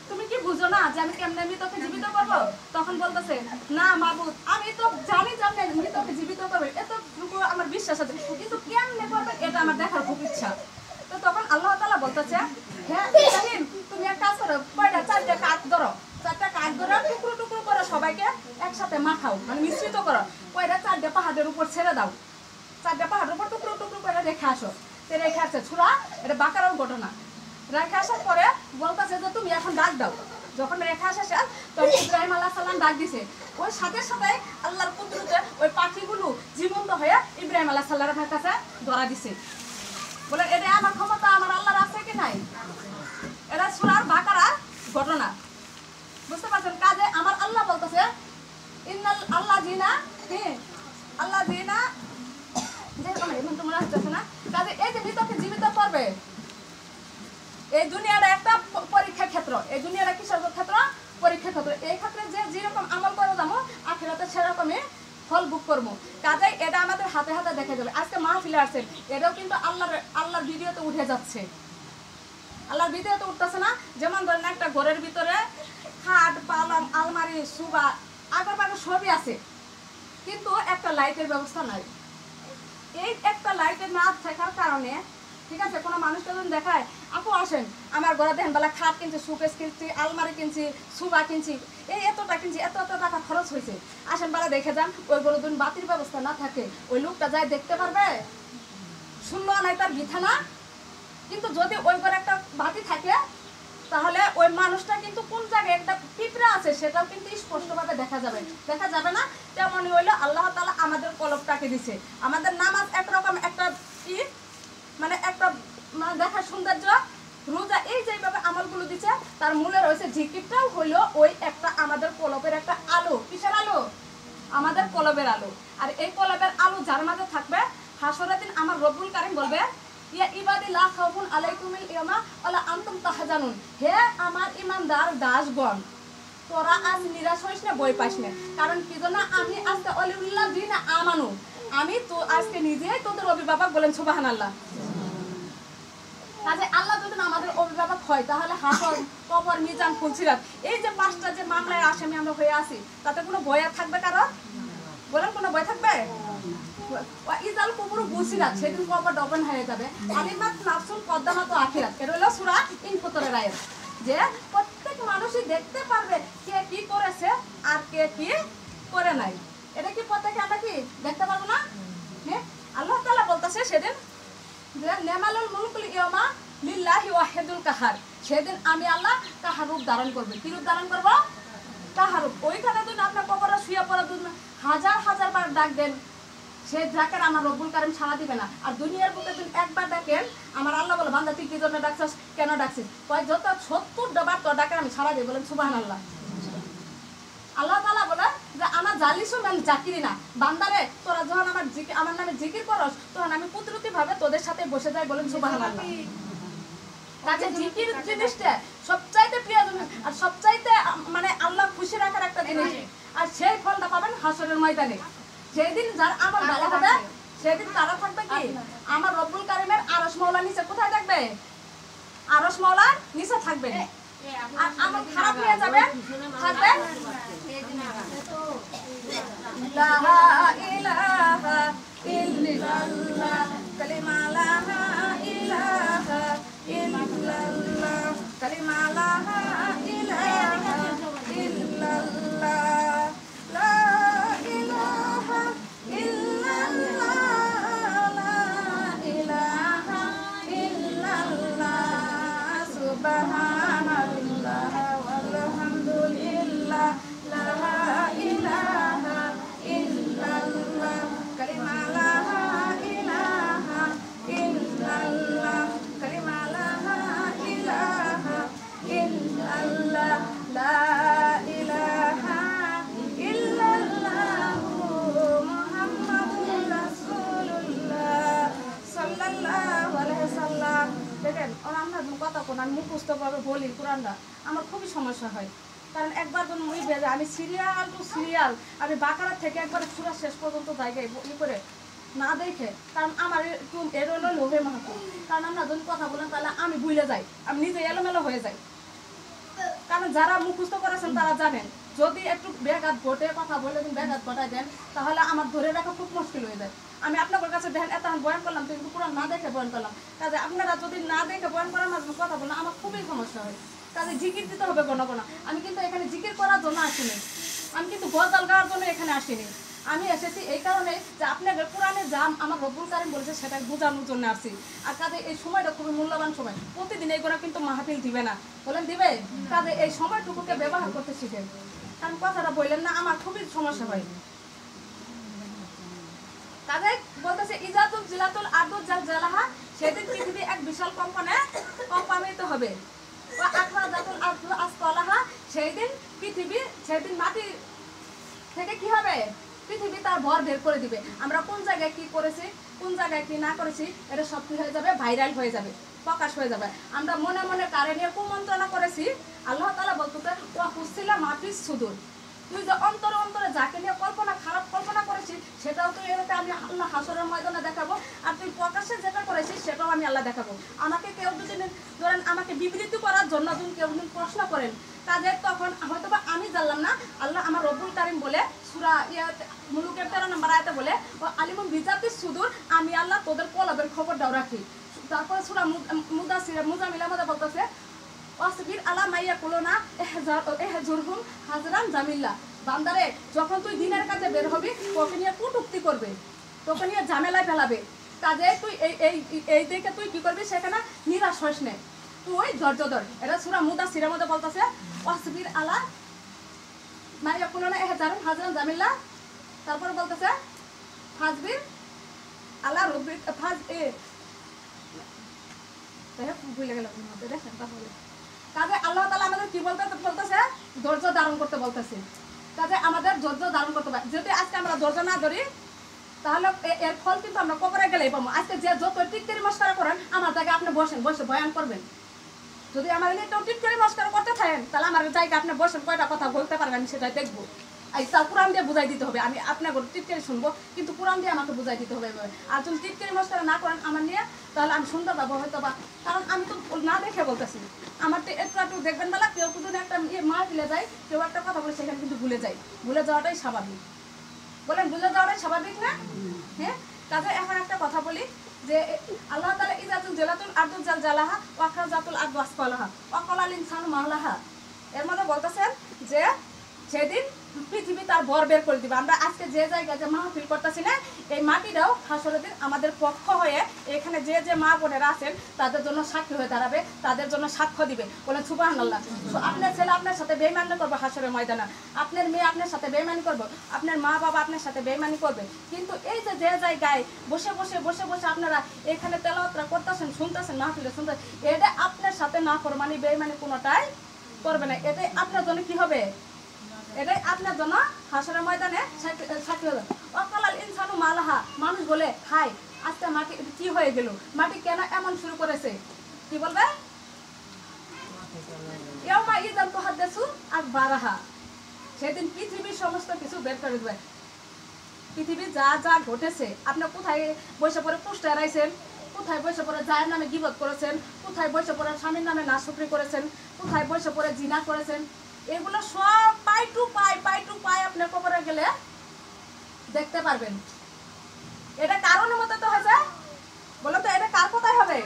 তুমি কি বুঝো না যে আমি কেমনে মৃতকে জীবিত করব? তখন বলতেছে, না মাবুদ, আমি তো জানি যে আপনি মৃতকে জীবিত করবেন, এতটুকু আমার বিশ্বাস আছে, কিন্তু কেমনে করবেন এটা আমার দেখার খুব ইচ্ছা। তো তখন আল্লাহ তাআলা বলতেছে, হ্যাঁ ইব্রাহিম, তুমি এক কাজ করো, কয়টা 4টা কাঠ ধরো, 4টা কাঠ ধরো, টুকরো টুকরো করে সবাইকে একসাথে মাখাও, মানে মিশ্রিত করো, কয়টা 4টা পাহাড়ের উপর ছেড়ে দাও, 4টা পাহাড়ের উপর টুকরো টুকরো করে রেখে আসো। তো রেখে আসছে ছুরা, এটা বাকারার ঘটনা। রেখে আসার পরে বলতেছে যে তুমি এখন ডাক দাও। যখন রেখে আসা শেষ, তখন ইব্রাহিম আলাইহিস সালাম ডাক দিছে, ওই সাথে সাথে আল্লাহর কুদরতে ওই পাখিগুলো জীবন্ত হয়ে ইব্রাহিম আলাইহিস সালামের কাছে ধরা দিছে। বলে এটা আমার ক্ষমতা, আমার আল্লাহর আছে কি নাই? এটা সূরা বাকারার ঘটনা, বুঝতে পারছেন? কাজে আমার আল্লাহ বলতেছে, ইন্নাল আল্লাযিনা, আল্লাযিনা, যেরকম এখন তোমরা আসতেছে না, কাজে এই যে মৃতকে জীবিত করবে, এই দুনিয়াটা একটা পরীক্ষা ক্ষেত্র, এই দুনিয়াটা কিসের ক্ষেত্র? পরীক্ষা ক্ষেত্র। এই ক্ষেত্রে যে যেরকম আমল করে যাবো, আখিরাতে সেরকমই ফল ভোগ করবো। কাজে এটা আমাদের হাতে হাতে দেখা যাবে। আজকে মাহফিলে আসছেন, এটাও কিন্তু আল্লাহর ভিডিওতে উঠে যাচ্ছে, আল্লাহর ভিডিওতে উঠতেছে না। যেমন ধরেন একটা ঘরের ভিতরে খাট, পালং, আলমারি, সুবা, আগর পাগর সবই আছে, কিন্তু একটা লাইটের ব্যবস্থা নাই। এই একটা লাইটের না থাকার কারণে, ঠিক আছে, কোনো মানুষকে যখন দেখায়, আপু আসেন আমার ঘরে দেখেন, বেলা খাট কিনছি, সুকেস কিনছি, আলমারি কিনছি, সুবা কিনছি, এই এতটা কিনছি, এত টাকা খরচ হয়েছে, আসেন বেলা দেখে যান। ওইগুলো যদি বাতির ব্যবস্থা না থাকে, ওই লোকটা যায় দেখতে পারবে? শুনলো নাই তার বিথা না? কিন্তু যদি ওই ঘরে একটা বাতি থাকে, তাহলে ওই মানুষটা কিন্তু কোন জায়গায় একটা পিঁপড়া আছে সেটাও কিন্তু স্পষ্টভাবে দেখা যাবে। দেখা যাবে না? তেমনই হইলো আল্লাহ তাআলা আমাদের কলবটাকে দিছে। আমাদের নামাজ একরকম একটা কি, মানে একটা মানে দেখার সৌন্দর্য, রোজা, এই যেভাবে আমলগুলো দিচ্ছে, তার মূলে রয়েছে জিকিরটাও হইলো ওই একটা আমাদের কলবের একটা আলো। কিসের আলো? আমাদের কলবের আলো। আর এই কলবের আলো যার মাঝে থাকবে, হাসরের দিন আমার রব্বুল কারীম বলবে, ইয়া ইবাদি লা খাউফুন আলাইকুমুল ইয়াওমা ওয়ালা আনতুম তাহজানুন, হে আমার ঈমানদার দাসগণ, তোরা আজ নিরাশ হইস না, ভয় পাস না। কারণ কি জানো, আমি আজকে অলিউল্লাযিনা আমানু, আমি তো আজকে নিজেই তোদের অভিভাবক। বলেন সুবহানাল্লাহ। কাজে আল্লাহ যদি আমাদের অভিভাবক হয়, তাহলে হাসর, কবর, মিজান, ফুলসিরাত, এই যে 5টা যে মামলায় আসামি আমরা হয়ে আছি, তাতে কোনো ভয় আর থাকবে কারো? বলেন কোনো ভয় থাকবে? ইজাল কুবুরু বুসিরাত, সেদিন কবর ওপেন হয়ে যাবে। আলিমাত নাফসুল কদ্দামাত আখিরাত, এটা হলো সূরা ইনফিতরের আয়াত, যে প্রত্যেক মানুষই দেখতে পারবে কে কি করেছে আর কে কি করে নাই। এটা কি প্রত্যেকে আমরা কি দেখতে পারবো না? হ্যাঁ, আল্লাহ তাআলা বলতেছে সেদিন যে নেমালুল মুলকুল ইয়ামা লিল্লাহি ওয়াহিদুল কাহার, সেদিন আমি আল্লাহ কাহার রূপ ধারণ করব। কি রূপ ধারণ করব? কাহার রূপ। ওইখানে যদি আপনার কবরে শুয়ে পড়া হাজার হাজার বার ডাক দেন, সেই ডাকের আমার রব্বুল কারীম সাড়া দিবে না। আর দুনিয়ার বুকে যদি একবার ডাকেন, আমার আল্লাহ বলে, বান্দা তুই কি জন্য ডাকছিস, কেন ডাকছিস? কয় যত 70 বার তোর ডাকের আমি সাড়া দিই। বলেন সুবহানাল্লাহ। আল্লাহ তাআলা বলে যে আমার জালিসু মান জাকিরিনা, বান্দারে তোরা যখন আমার নামে জিকির করস, তখন আমি কুদরতিভাবে তোদের সাথে বসে যাই। বলেন সুবহানাল্লাহ। কাজে জিকির জিনিসটা সবচাইতে প্রিয় জিনিস, আর সবচাইতে মানে আল্লাহ খুশি রাখার একটা জিনিস। আর সেই ফলটা পাবেন হাসরের ময়দানে। যেদিন যার আমল ভালো হবে, সেদিন তারা থাকবে কি, আমার রব্বুল কারীমের আরশ মাওলা নিচে। কোথায় থাকবে? আরশ মাওলার নিচে থাকবে। আর আমল খারাপ হয়ে যাবে, থাকবে লা ইলাহা ইল্লাল্লাহ, কালিমা লা ইলাহা ইল্লাল্লাহ, কালিমা লা ইলাহা ইল্লাল্লাহ, লা ইলাহা ইল্লাল্লাহ, লা ইলাহা ইল্লাল্লাহ, সুবহানাল্লাহ ওয়ালহামদুলিল্লাহ, লা ইলাহা ইল্লাল্লাহ, কালিমা লা ইলাহা ইল্লাল্লাহ। কথা কোন আমি মুখস্থভাবে বলি কোরআনটা আমার খুবই সমস্যা হয়। কারণ একবার যখন মুই বেজে আমি সিরিয়াল টু সিরিয়াল আমি বাকারা থেকে একবার সুরা শেষ পর্যন্ত জায়গায় ই করে না দেখে, কারণ আমার একটু এর হলো লোভে মাহাতো, কারণ আমরা যখন কথা বলেন তাহলে আমি ভুলে যাই, আমি নিজে এলোমেলো হয়ে যাই। কারণ যারা মুখস্থ করেছেন তারা জানেন যদি একটু ব্যাঘাত ঘটে কথা বলে ব্যাঘাত ঘটায় দেন তাহলে আমার ধরে রাখা খুব মুশকিল হয়ে যায়। আমি আপনাদের কাছে দেখেন এত বয়ান করলাম কিন্তু পুরো না দেখে বয়ান করলাম, কাজে আপনারা যদি না দেখে বয়ান করার মাধ্যমে কথা বলেন আমার খুবই সমস্যা হয়। কাজে জিকির দিতে হবে ঘন ঘন। আমি কিন্তু এখানে জিকির করার জন্য আসিনি, আমি কিন্তু গজল গাওয়ার জন্য এখানে আসিনি। আমি এসেছি এই কারণে যে আপনাদের কোরআনে যা আমার রব্বুল কারীম বলেছে সেটা বোঝানোর জন্য আসছি। আর কাজে এই সময়টা খুবই মূল্যবান সময়, প্রতিদিন এইগুলো কিন্তু মাহফিল দিবে না, বলেন দিবে? কাজে এই সময়টুকুকে ব্যবহার করতে শিখেন। কারণ কথাটা বললেন না আমার খুবই সমস্যা হয়। কাজে বলতেছে ইজাতুল জিলাতুল আরদুল জালজালাহা, সেদিন পৃথিবী এক বিশাল কম্পান্বিত হবে। ও আখরাজাতুল আরদু আসকালাহা, সেদিন মাটি থেকে কি হবে? পৃথিবী তার ভর বের করে দিবে। আমরা কোন জায়গায় কি করেছি, কোন জায়গায় কি না করেছি এটা সব কি হয়ে যাবে? ভাইরাল হয়ে যাবে, প্রকাশ হয়ে যাবে। আমরা মনে মনে কারে নিয়ে কুমন্ত্রণা করেছি, আল্লাহ তাআলা বলতেছে ওয়া হুসিলা মাফিস সুদুর, তুই যে অন্তরে অন্তরে যাকে নিয়ে খারাপ কল্পনা করেছিস সেটাও তুই এটাকে আমি আল্লাহ হাসরের ময়দানে দেখাবো, আর তুই প্রকাশ্যে যেটা করেছিস সেটাও আমি আল্লাহ দেখাবো। আমাকে কেউ যদি ধরেন আমাকে বিবৃতি করার জন্য যদি কেউ প্রশ্ন করেন কাজে তখন হয়তো বা আমি জানলাম না, আল্লাহ আমার রব্বুল কারীম বলে সূরা মুলুকের 13 নম্বর আয়াতে বলে ও আলিমুন বিজাতিস সুদূর, আমি আল্লাহ তোদের কলবের খবরটাও রাখি। তারপর সূরা মুজামিলের মধ্যে বলতেছে ওয়াসবির আলা মাইয়া কুলোনা এহজুরহুম হাজরান জামিল্লা, বান্দারে যখন তুই দিনের কাছে বের হবি তোকে নিয়ে কটূক্তি করবে, তোকে নিয়ে ঝামেলায় ফেলাবে, কাজে তুই এই দেখে তুই কি করবি সেখানে নিরাশ হইস না, তুই ধৈর্য ধর। এটা সূরা মুদাসসিরের মধ্যে বলতেছে ওয়াসবির আলা মাইয়া কুলোনা এহজুরহুম হাজরান জামিল্লা, তারপর বলতেছে ফাজবির আলা রব্বিক ভুলে গেলাম দেখেন তাহলে। কাজে আল্লাহ তাআলা আমাদের কি বলতেছে? ধৈর্য ধারণ করতে বলতেছে। কাজে আমাদের ধৈর্য ধারণ করতে হবে। যদি আজকে আমরা ধৈর্য না ধরি তাহলে এর ফল কিন্তু আমরা কবরে গেলেই পাবো। আজকে যে যত টিটকারি মস্করা করেন আমার জায়গায় আপনি বসে বয়ান করবেন। যদি আমার নিয়ে কেউ টিটকারি মস্করা করতে থাকেন তাহলে আমার জায়গায় আপনি বসেন, কয়টা কথা বলতে পারবেন আমি সেটাই দেখবো। তা কোরআন দিয়ে বুঝাই দিতে হবে, আমি আপনার টিটকারি শুনবো কিন্তু কোরআন দিয়ে আমাকে বুঝাই দিতে হবে। আর যদি টিটকারি মস্করা না করেন আমার নিয়ে তাহলে আমি শুনতে পাবো হয়তো বা, কারণ আমি তো না দেখে বলতেছি। আমার তো একটু দেখবেন বেলা কেউ কিন্তু একটা মা ফেলে যায়, কেউ একটা কথা বলে সেখানে কিন্তু ভুলে যাওয়াটাই স্বাভাবিক। বলেন ভুলে যাওয়াটাই স্বাভাবিক না? হ্যাঁ। কাজে এখন একটা কথা বলি যে আল্লাহ তাআলা ইজাতুল জিলাতুল আরদুল জালজালাহা ওয়া আখরাজাতুল আরদু আসফালাহা ওয়া ক্বালাল ইনসানু মা লাহা, এর মধ্যে বলতেছেন যে সেদিন পৃথিবী তার ভর বের করে দিবে। আমরা আজকে যে জায়গায় যে মাহফিল করতেছি না এই মাটিটাও হাসরের দিন আমাদের পক্ষ হয়ে এখানে যে মা বোনেরা আছেন তাদের জন্য সাক্ষী হয়ে দাঁড়াবে, তাদের জন্য সাক্ষ্য দিবে। বলেন সুবহানাল্লাহ। আপনার ছেলে আপনার সাথে বেঈমানি করবে হাসরের ময়দানে, আপনার মেয়ে আপনার সাথে বেঈমানি করবে, আপনার মা বাবা আপনার সাথে বেঈমানি করবে। কিন্তু এই যে জায়গায় বসে আপনারা এখানে তেলাওয়াত করতেছেন, শুনতেছেন, মাহফিলে শুনতেছেন, এটা আপনার সাথে না ফরমানি বেঈমানি কোনোটাই করবে না। এটাই আপনার জন্য কি হবে? এটাই আপনার জন্য হাসরের ময়দানে সাক্ষী হবে। ওয়াকালাল ইনসানু মা লাহা, মানুষ বলে হাই আজকে মাটি কি হয়ে গেল, মাটি কেন এমন শুরু করেছে? কি বলবে? ইয়াউমা ইযান তুহাদ্দিসু আখবারাহা, সেদিন পৃথিবীর সমস্ত কিছু বের করে দেবে। পৃথিবী যা ঘটেছে, আপনি কোথায় বসে পড়ে পুষ্টে রাইছেন, কোথায় বসে পড়ে জায়ের নামে গীবত করেছেন, কোথায় বসে পড়ে স্বামীর নামে নাশকরি করেছেন, কোথায় বসে পড়ে জিনা করেছেন, এগুলো সব পাই টু পাই আপনি কবরে গেলে দেখতে পারবেন। এটা কারণ মতো তো হয়েছে, বলো তো এটা কার কোথায় হবে?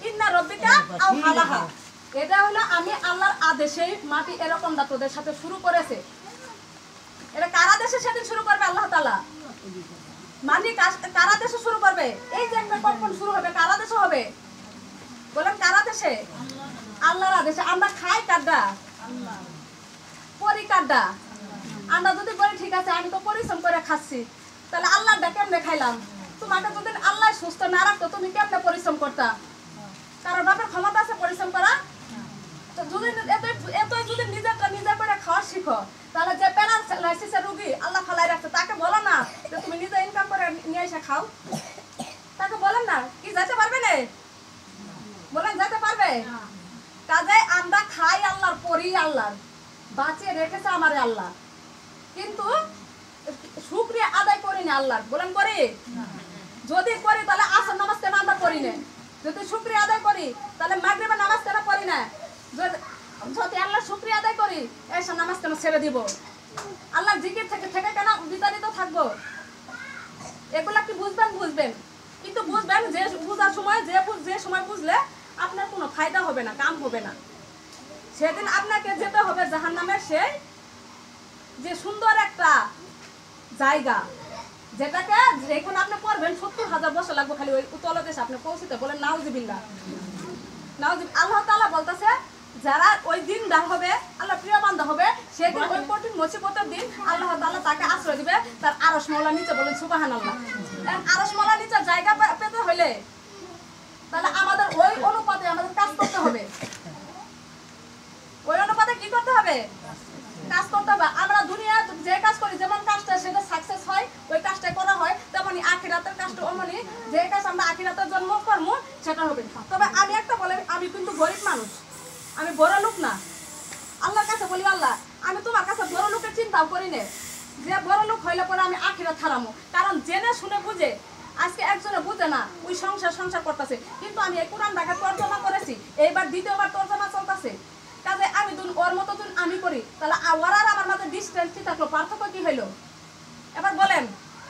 ইন্না রব্বিকা আও হালাহা, এটা হলো আমি আল্লাহর আদেশে মাটি এরকম দা তোদের সাথে শুরু করেছে। এটা কার আদেশে সেদিন শুরু করবে আল্লাহ তাআলা? মানে কার আদেশে শুরু করবে? এই যে একটা কখন শুরু হবে কার আদেশে হবে? বলেন কার আদেশে? আল্লাহর আদেশে। আমরা খাই কাড্ডা, পরি কাড্ডা। আমরা যদি বলি ঠিক আছে আমি তো পরিশ্রম করে খাচ্ছি, তাহলে আল্লাহটা কেমনে খাইলাম? তোমাকে যদি আল্লাহ সুস্থ না রাখতো তুমি কেমনে পরিশ্রম করতা? কারণ বাপের ক্ষমতা আছে পরিশ্রম করা? তো যদি এত যদি নিজে করে খাওয়া শিখো তাহলে যে প্যারালাইসিসের রোগী আল্লাহ ফালাই রাখছে তাকে বলো না যে তুমি নিজে ইনকাম করে নিয়ে এসে খাও, তাকে বলেন না কি যেতে পারবে না? কাজে আমরা খাই আল্লাহর, পরি আল্লাহর, বাঁচিয়ে রেখেছে আমার আল্লাহ, কিন্তু শুকরিয়া আদায় করি না আল্লাহর। বলেন করি? যদি করি তাহলে আসর নামাজ কেন আমরা পড়ি না? যদি শুকরিয়া আদায় করি তাহলে মাগরিবের নামাজ কেন পড়ি না? যদি আল্লাহর শুকরিয়া আদায় করি এসব নামাজ কেন ছেড়ে দিব? আল্লাহর জিকির থেকে থেকে কেন বিতাড়িত থাকবো? এগুলা কি বুঝবেন? বুঝবেন, কিন্তু বুঝবেন যে বুঝার সময় যে সময় বুঝলে আপনার কোনো ফায়দা হবে না, কাম হবে না। সেদিন আপনাকে যেতে হবে জাহান্নামের সেই যে সুন্দর একটা জায়গা, যেটাকে যেখানে আপনি পড়বেন 70,000 বছর লাগবে খালি ওই তলদেশে আপনি পৌঁছতে। বলেন নাউজুবিল্লাহ। আল্লাহ তাআলা বলতেছে যারা ওই দিনটা হবে, আল্লাহ প্রিয় বান্দা হবে, সেদিন ওই কঠিন মুসিবতের দিন আল্লাহ তাআলা তাকে আশ্রয় দিবে তার আরশ মাওলার নিচে। বলেন সুবহানাল্লাহ। আরশ মাওলার নিচে জায়গা পেতে হলে তাহলে আমাদের ওই অনুপাতে আমাদের কাজ করতে হবে। ওই অনুপাতে কি করতে হবে? কাজ করতে হবে। আমরা দুনিয়া যে কাজ করি, যেমন কাজটা সেটা সাকসেস হয়, ওই কাজটাই করা হয়, তেমনি আখিরাতের কাজটা অমনি যে কাজ আমরা আখিরাতের জন্য কর্ম সেটা হবে। তবে আমি একটা বলে, আমি কিন্তু গরিব মানুষ, আমি বড় লোক না। আল্লাহর কাছে বলি আল্লাহ আমি তোমার কাছে বড় লোকের চিন্তাও করি না, যে বড় লোক হইলে পরে আমি আখিরাত হারামো। কারণ জেনে শুনে বুঝে আজকে একজনে বুঝে না, ওই সংসার করতেছে, কিন্তু আমি এই কোরআন ঢাকা তর্জমা করেছি, এইবার দ্বিতীয়বার তর্জমা চলতেছে। কাজে আমি ওর মতো আমি করি, তাহলে ওর আর আমার মাঝে ডিস্টেন্স কি থাকলো? পার্থক্য কি হইলো? এবার বলেন,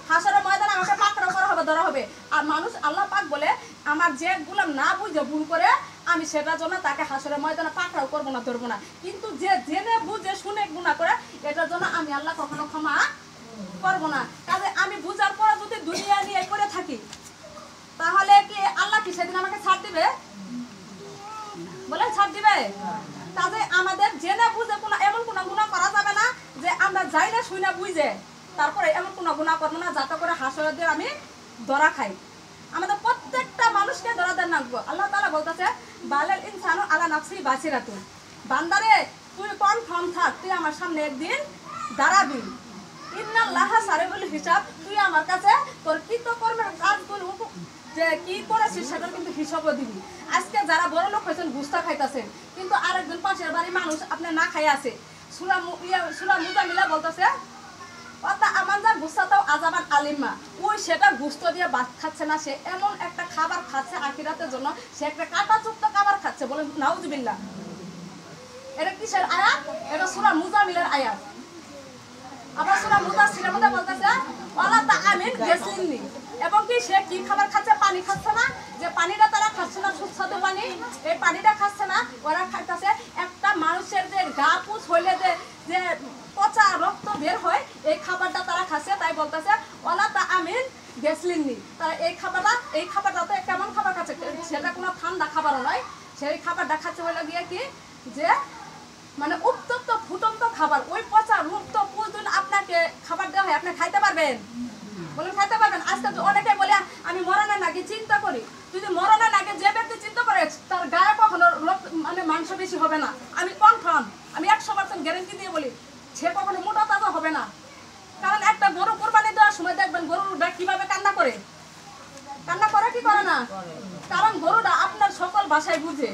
হাসরের ময়দানে আমাকে পাকড়াও করা হবে, ধরা হবে। আর মানুষ, আল্লাহ পাক বলে আমার যে গুলাম না বুঝে ভুল করে, আমি সেটার জন্য তাকে হাসরের ময়দানে পাকড়াও করবো না, ধরবো না। কিন্তু যে জেনে বুঝে শুনে গুনাহ করে, এটার জন্য আমি আল্লাহ কখনো ক্ষমা করবো না। কাজে আমি বুঝার পরে যদি দুনিয়া নিয়ে করে থাকি, তাহলে কি আল্লাহ কি সেদিন আমাকে ছাড় দিবে? বলে ছাড় দিবে? কাজে আমাদের জেনে বুঝে এমন কোনো গুনাহ করা যাবে না যে আমরা যাই না শুই না বুঝে তারপরে এমন কোনো গুনাহ করবো না যাতে করে হাসরের দিন আমি ধরা খাই। আমাদের প্রত্যেকটা মানুষকে ধরা দেন রাখবো। আল্লাহ তাআলা বলতেছে বালাল ইনসানু আলা নাফসি বাসিরাতুন। বান্দারে তুই কনফার্ম থাক, তুই আমার সামনে একদিন দাঁড়াবি। ইন্নাল্লাহা সারিউল হিসাব। তুই আমার কাছে তোর কৃতকর্মের কাজগুলো যে কি করেছিস সেটার কিন্তু হিসাবও দিবি। আজকে যারা বড় লোক হয়েছেন গুস্তা খাইতেছেন, কিন্তু আরেকজন পাশের বাড়ির মানুষ আপনি না খাই আছে। সূরা মুজাম্মিলা বলতেছে অর্থাৎ আমানজার গুস্তাটাও আজাবান আলিমা। ওই সেটা গুস্ত দিয়ে ভাত খাচ্ছে না, সে এমন একটা খাবার খাচ্ছে আখিরাতের জন্য, সে একটা কাঁটাযুক্ত খাবার খাচ্ছে। বলেন নাউজুবিল্লাহ। এটা কিসের আয়াত? এটা সূরা মুজাম্মিলের আয়াত। আবার সূরা মুদাসসিরের মধ্যে বলতেছে ওয়ালা তাআমিন গেসলিননি। এবং কি সে কি খাবার খাচ্ছে? পানি খাচ্ছে না। যে পানিটা তারা খাচ্ছে না সুস্বাদু পানি, এই পানিটা খাচ্ছে না, ওরা খাচ্ছে একটা মানুষের যে গা পুছ হইলে যে পচা রক্ত বের হয়, এই খাবারটা তারা খাচ্ছে। তাই বলতেছে ওয়ালা তাআমিন গেসলিননি। তারা এই খাবারটা তো কেমন খাবার খাচ্ছে? সেটা কোনো ঠান্ডা খাবারও নয়। সেই খাবারটা খাচ্ছে হইলো গিয়ে কি যে মানে উত্তপ্ত ফুটন্ত খাবার। ওই পচা মুক্ত পুজুন আপনাকে খাবার দেওয়া হয়, আপনি খাইতে পারবেন? বলেন খাইতে পারবেন? আজকে অনেকে বলে আমি মরণের নাকি চিন্তা করি। যদি মরণের নাকি যে ব্যক্তি চিন্তা করে তার গায়ে কখনো মানে মাংস বেশি হবে না। আমি কনফার্ম, আমি 100% গ্যারান্টি দিয়ে বলি, সে কখনো মোটা তাজা হবে না। কারণ একটা গরু কোরবানি দেওয়ার সময় দেখবেন গরুটা কিভাবে কান্না করে কি করে না? কারণ গরুটা আপনার সকল ভাষায় বুঝে।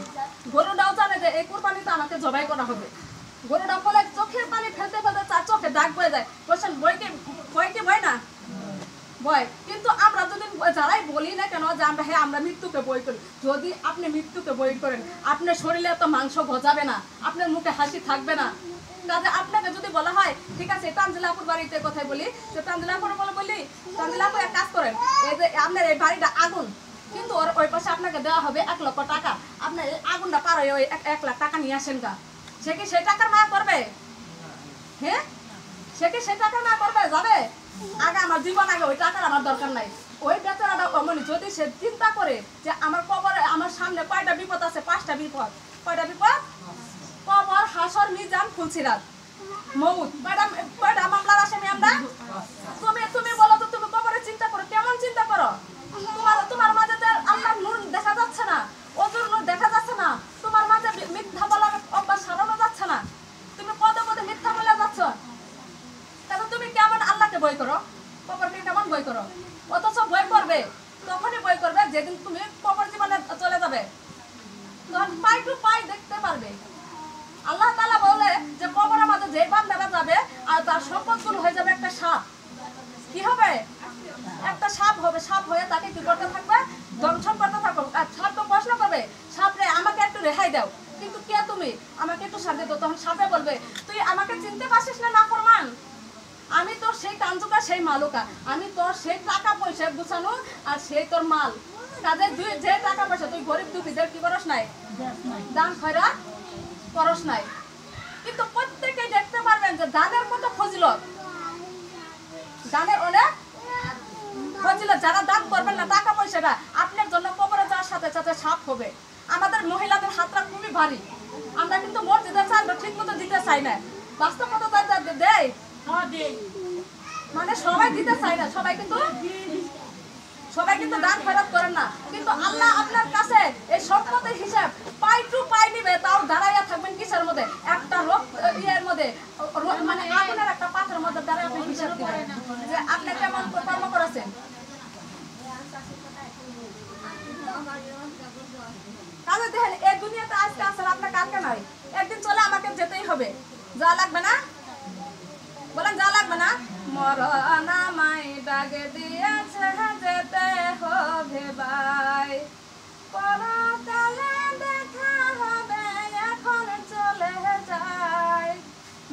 গরুটাও জানে যে এই কোরবানিতে আমাকে জবাই করা হবে। গরুটা বলে চোখের পানি ফেলতে ফেলতে তার চোখে দাগ বয়ে যায়। বলছেন ভয় না ভয়। কিন্তু আমরা যদি যারাই বলি না কেন যে আমরা মৃত্যুকে বই করি, যদি আপনি মৃত্যুকে বই করেন আপনার শরীরে এত মাংস গজাবে না, আপনার মুখে হাসি থাকবে না। কাজে আপনাকে যদি বলা হয় ঠিক আছে তানজিলা আপুর বাড়িতে কথাই বলি, তো তানজিলা আপুর বলি তানজিলা আপু এক কাজ করেন, এই যে আপনার এই বাড়িটা আগুন, কিন্তু ওই পাশে আপনাকে দেওয়া হবে 1 লক্ষ টাকা, আপনার এই আগুনটা পার হয়ে ওই 1 লাখ টাকা নিয়ে আসেন গা। সে কি সেই টাকার মায়া করবে? হ্যাঁ, সে কি সেই টাকার মায়া করবে? যাবে আগে আমার জীবন, আগে ওই টাকার আমার দরকার নাই। ওই বেচারাটা অমনি যদি সে চিন্তা করে যে আমার কবরে আমার সামনে কয়টা বিপদ আছে, 5টা বিপদ। কয়টা বিপদ? কবর, হাসর, মিজান, ফুলসিরাত, মউত। কয়টা মামলার আসামি আমরা? তুমি বলো তো, তুমি কবরে চিন্তা করো, কেমন চিন্তা করো? তোমার মাঝে আল্লাহর নূর দেখা যাচ্ছে না, ওজুর নূর দেখা যাচ্ছে না, তোমার মাঝে মিথ্যা বলার অভ্যাস সারানো যাচ্ছে না, তুমি পদে পদে মিথ্যা বলে যাচ্ছ। তাহলে তুমি কেমন আল্লাহকে ভয় করো? কবরকে কেমন ভয় করো? অথচ ভয় করবে তখনই ভয় করবে যেদিন তুমি কবর জীবনে চলে যাবে। তখন পাই টু পাই দেখতে পারবে। আল্লাহ তাআলা বলে যে কবরের মধ্যে যে বান্দারা যাবে আর তার সম্পদগুলো হয়ে যাবে একটা সাপ। কি হবে? একটা সাপ হবে। সাপ হয়ে তাকে কি করতে থাকবে? দংশন করতে থাকবে। আর সাপ তো প্রশ্ন করবে, সাপ রে আমাকে একটু রেহাই দাও, কিন্তু কে তুমি, আমাকে একটু শান্তি দাও। তখন সাপে বলবে, তুই আমাকে চিনতে পারছিস না নাফরমান? আমি তোর সেই কাঞ্জুকা, সেই মালুকা, আমি তোর সেই টাকা পয়সা গুছানো আর সেই তোর মাল। কাজে তুই যে টাকা পয়সা তুই গরিব দুঃখীদের কি করস নাই? দান খয়রাত করস নাই। কিন্তু প্রত্যেকেই দেখতে পারবেন যে দানের কত ফজিলত, দানের অনেক ফজিলত। যারা দান করবেন না টাকা পয়সাটা, আপনার জন্য কবরে যাওয়ার সাথে সাথে সাপ হবে। আমাদের মহিলাদের হাতটা খুবই ভারী, আমরা কিন্তু মসজিদের চালটা ঠিক মতো দিতে চাই না। বাস্তব মতো দেয় মানে সবাই দিতে চায় না, সবাই কিন্তু দান খয়রাত করেন না। কিন্তু আল্লাহ আপনার কাছে এই সম্পদের হিসাব পাই টু পাই নিবে, তাও দাঁড়াইয়া থাকবেন কিসের মধ্যে? একটা ইয়ের মধ্যে, মানে আগুনের একটা পাথরের মধ্যে দাঁড়ায় আপনি হিসাব দিবেন যে আপনি কেমন কর্ম করেছেন। কাজে দেখেন এই দুনিয়াতে আজকে আসলে আপনার কালকে নয়, একদিন চলে আমাকে যেতেই হবে। যা লাগবে না বলেন, যা লাগবে না? মরণ আমায় ডাকে দিয়েছে যেতে হবে ভাই, পরকালে দেখা হবে এখন চলে যাই।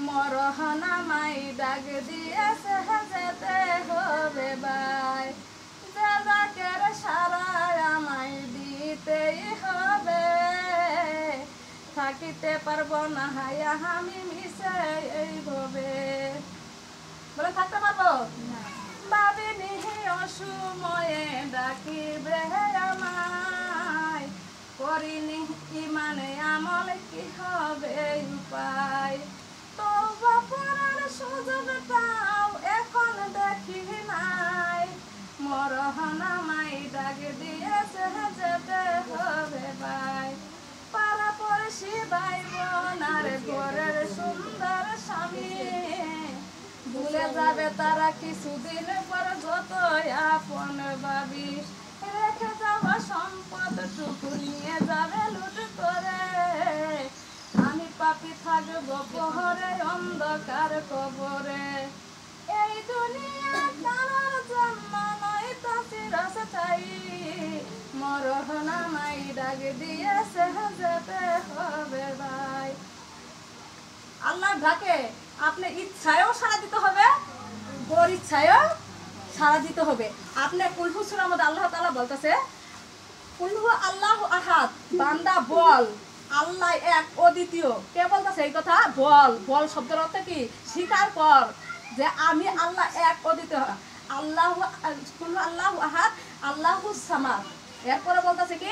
মরণ আমায় ডাকে দিয়েছে যেতে হবে ভাই, যে ডাকের সারা আমায় দিতেই হবে। থাকিতে পারবো না হায়া আমি মিশে এইভাবে। বলে থাকতে পারবো? ভাবিনি অসময়ে ডাকিবে আমায়, করিনি ইমানে আমল কি হবে উপায়। তওবা করার সুযোগ পাও এখন দেখি নাই, মরণ আমায় ডাক দিয়েছে যেতে হবে ভাই। পাড়া পড়শি ভাই বোন আর ঘরের সুন্দর স্বামী, ভুলে যাবে তারা কিছুদিন পর যত আপন ভাবিস। রেখে যাওয়া সম্পদ টুকু নিয়ে যাবে লুট করে, আমি পাপি থাকবো পহরে অন্ধকার কবরে। এই দুনিয়া কারোর জন্য নয় তো চিরস্থায়ী, মরণ আমায় ডাক দিয়েছে যেতে হবে ভাই। আল্লাহ ডাকে আপনি ইচ্ছায়ও সাড়া দিতে হবে, বর ইচ্ছায়ও সাড়া দিতে হবে। আপনি কুলহু সূরার মধ্যে আল্লাহ তাআলা বলতেছে, কুলহু আল্লাহু আহাদ, বান্দা বল আল্লাহ এক অদ্বিতীয়। কে বলতেছে এই কথা? বল। বল শব্দের অর্থ কি? স্বীকার কর যে আমি আল্লাহ এক অদ্বিতীয়। আল্লাহু কুলহু আল্লাহু আহাদ আল্লাহুস সামাদ। এরপরে বলতেছে কি,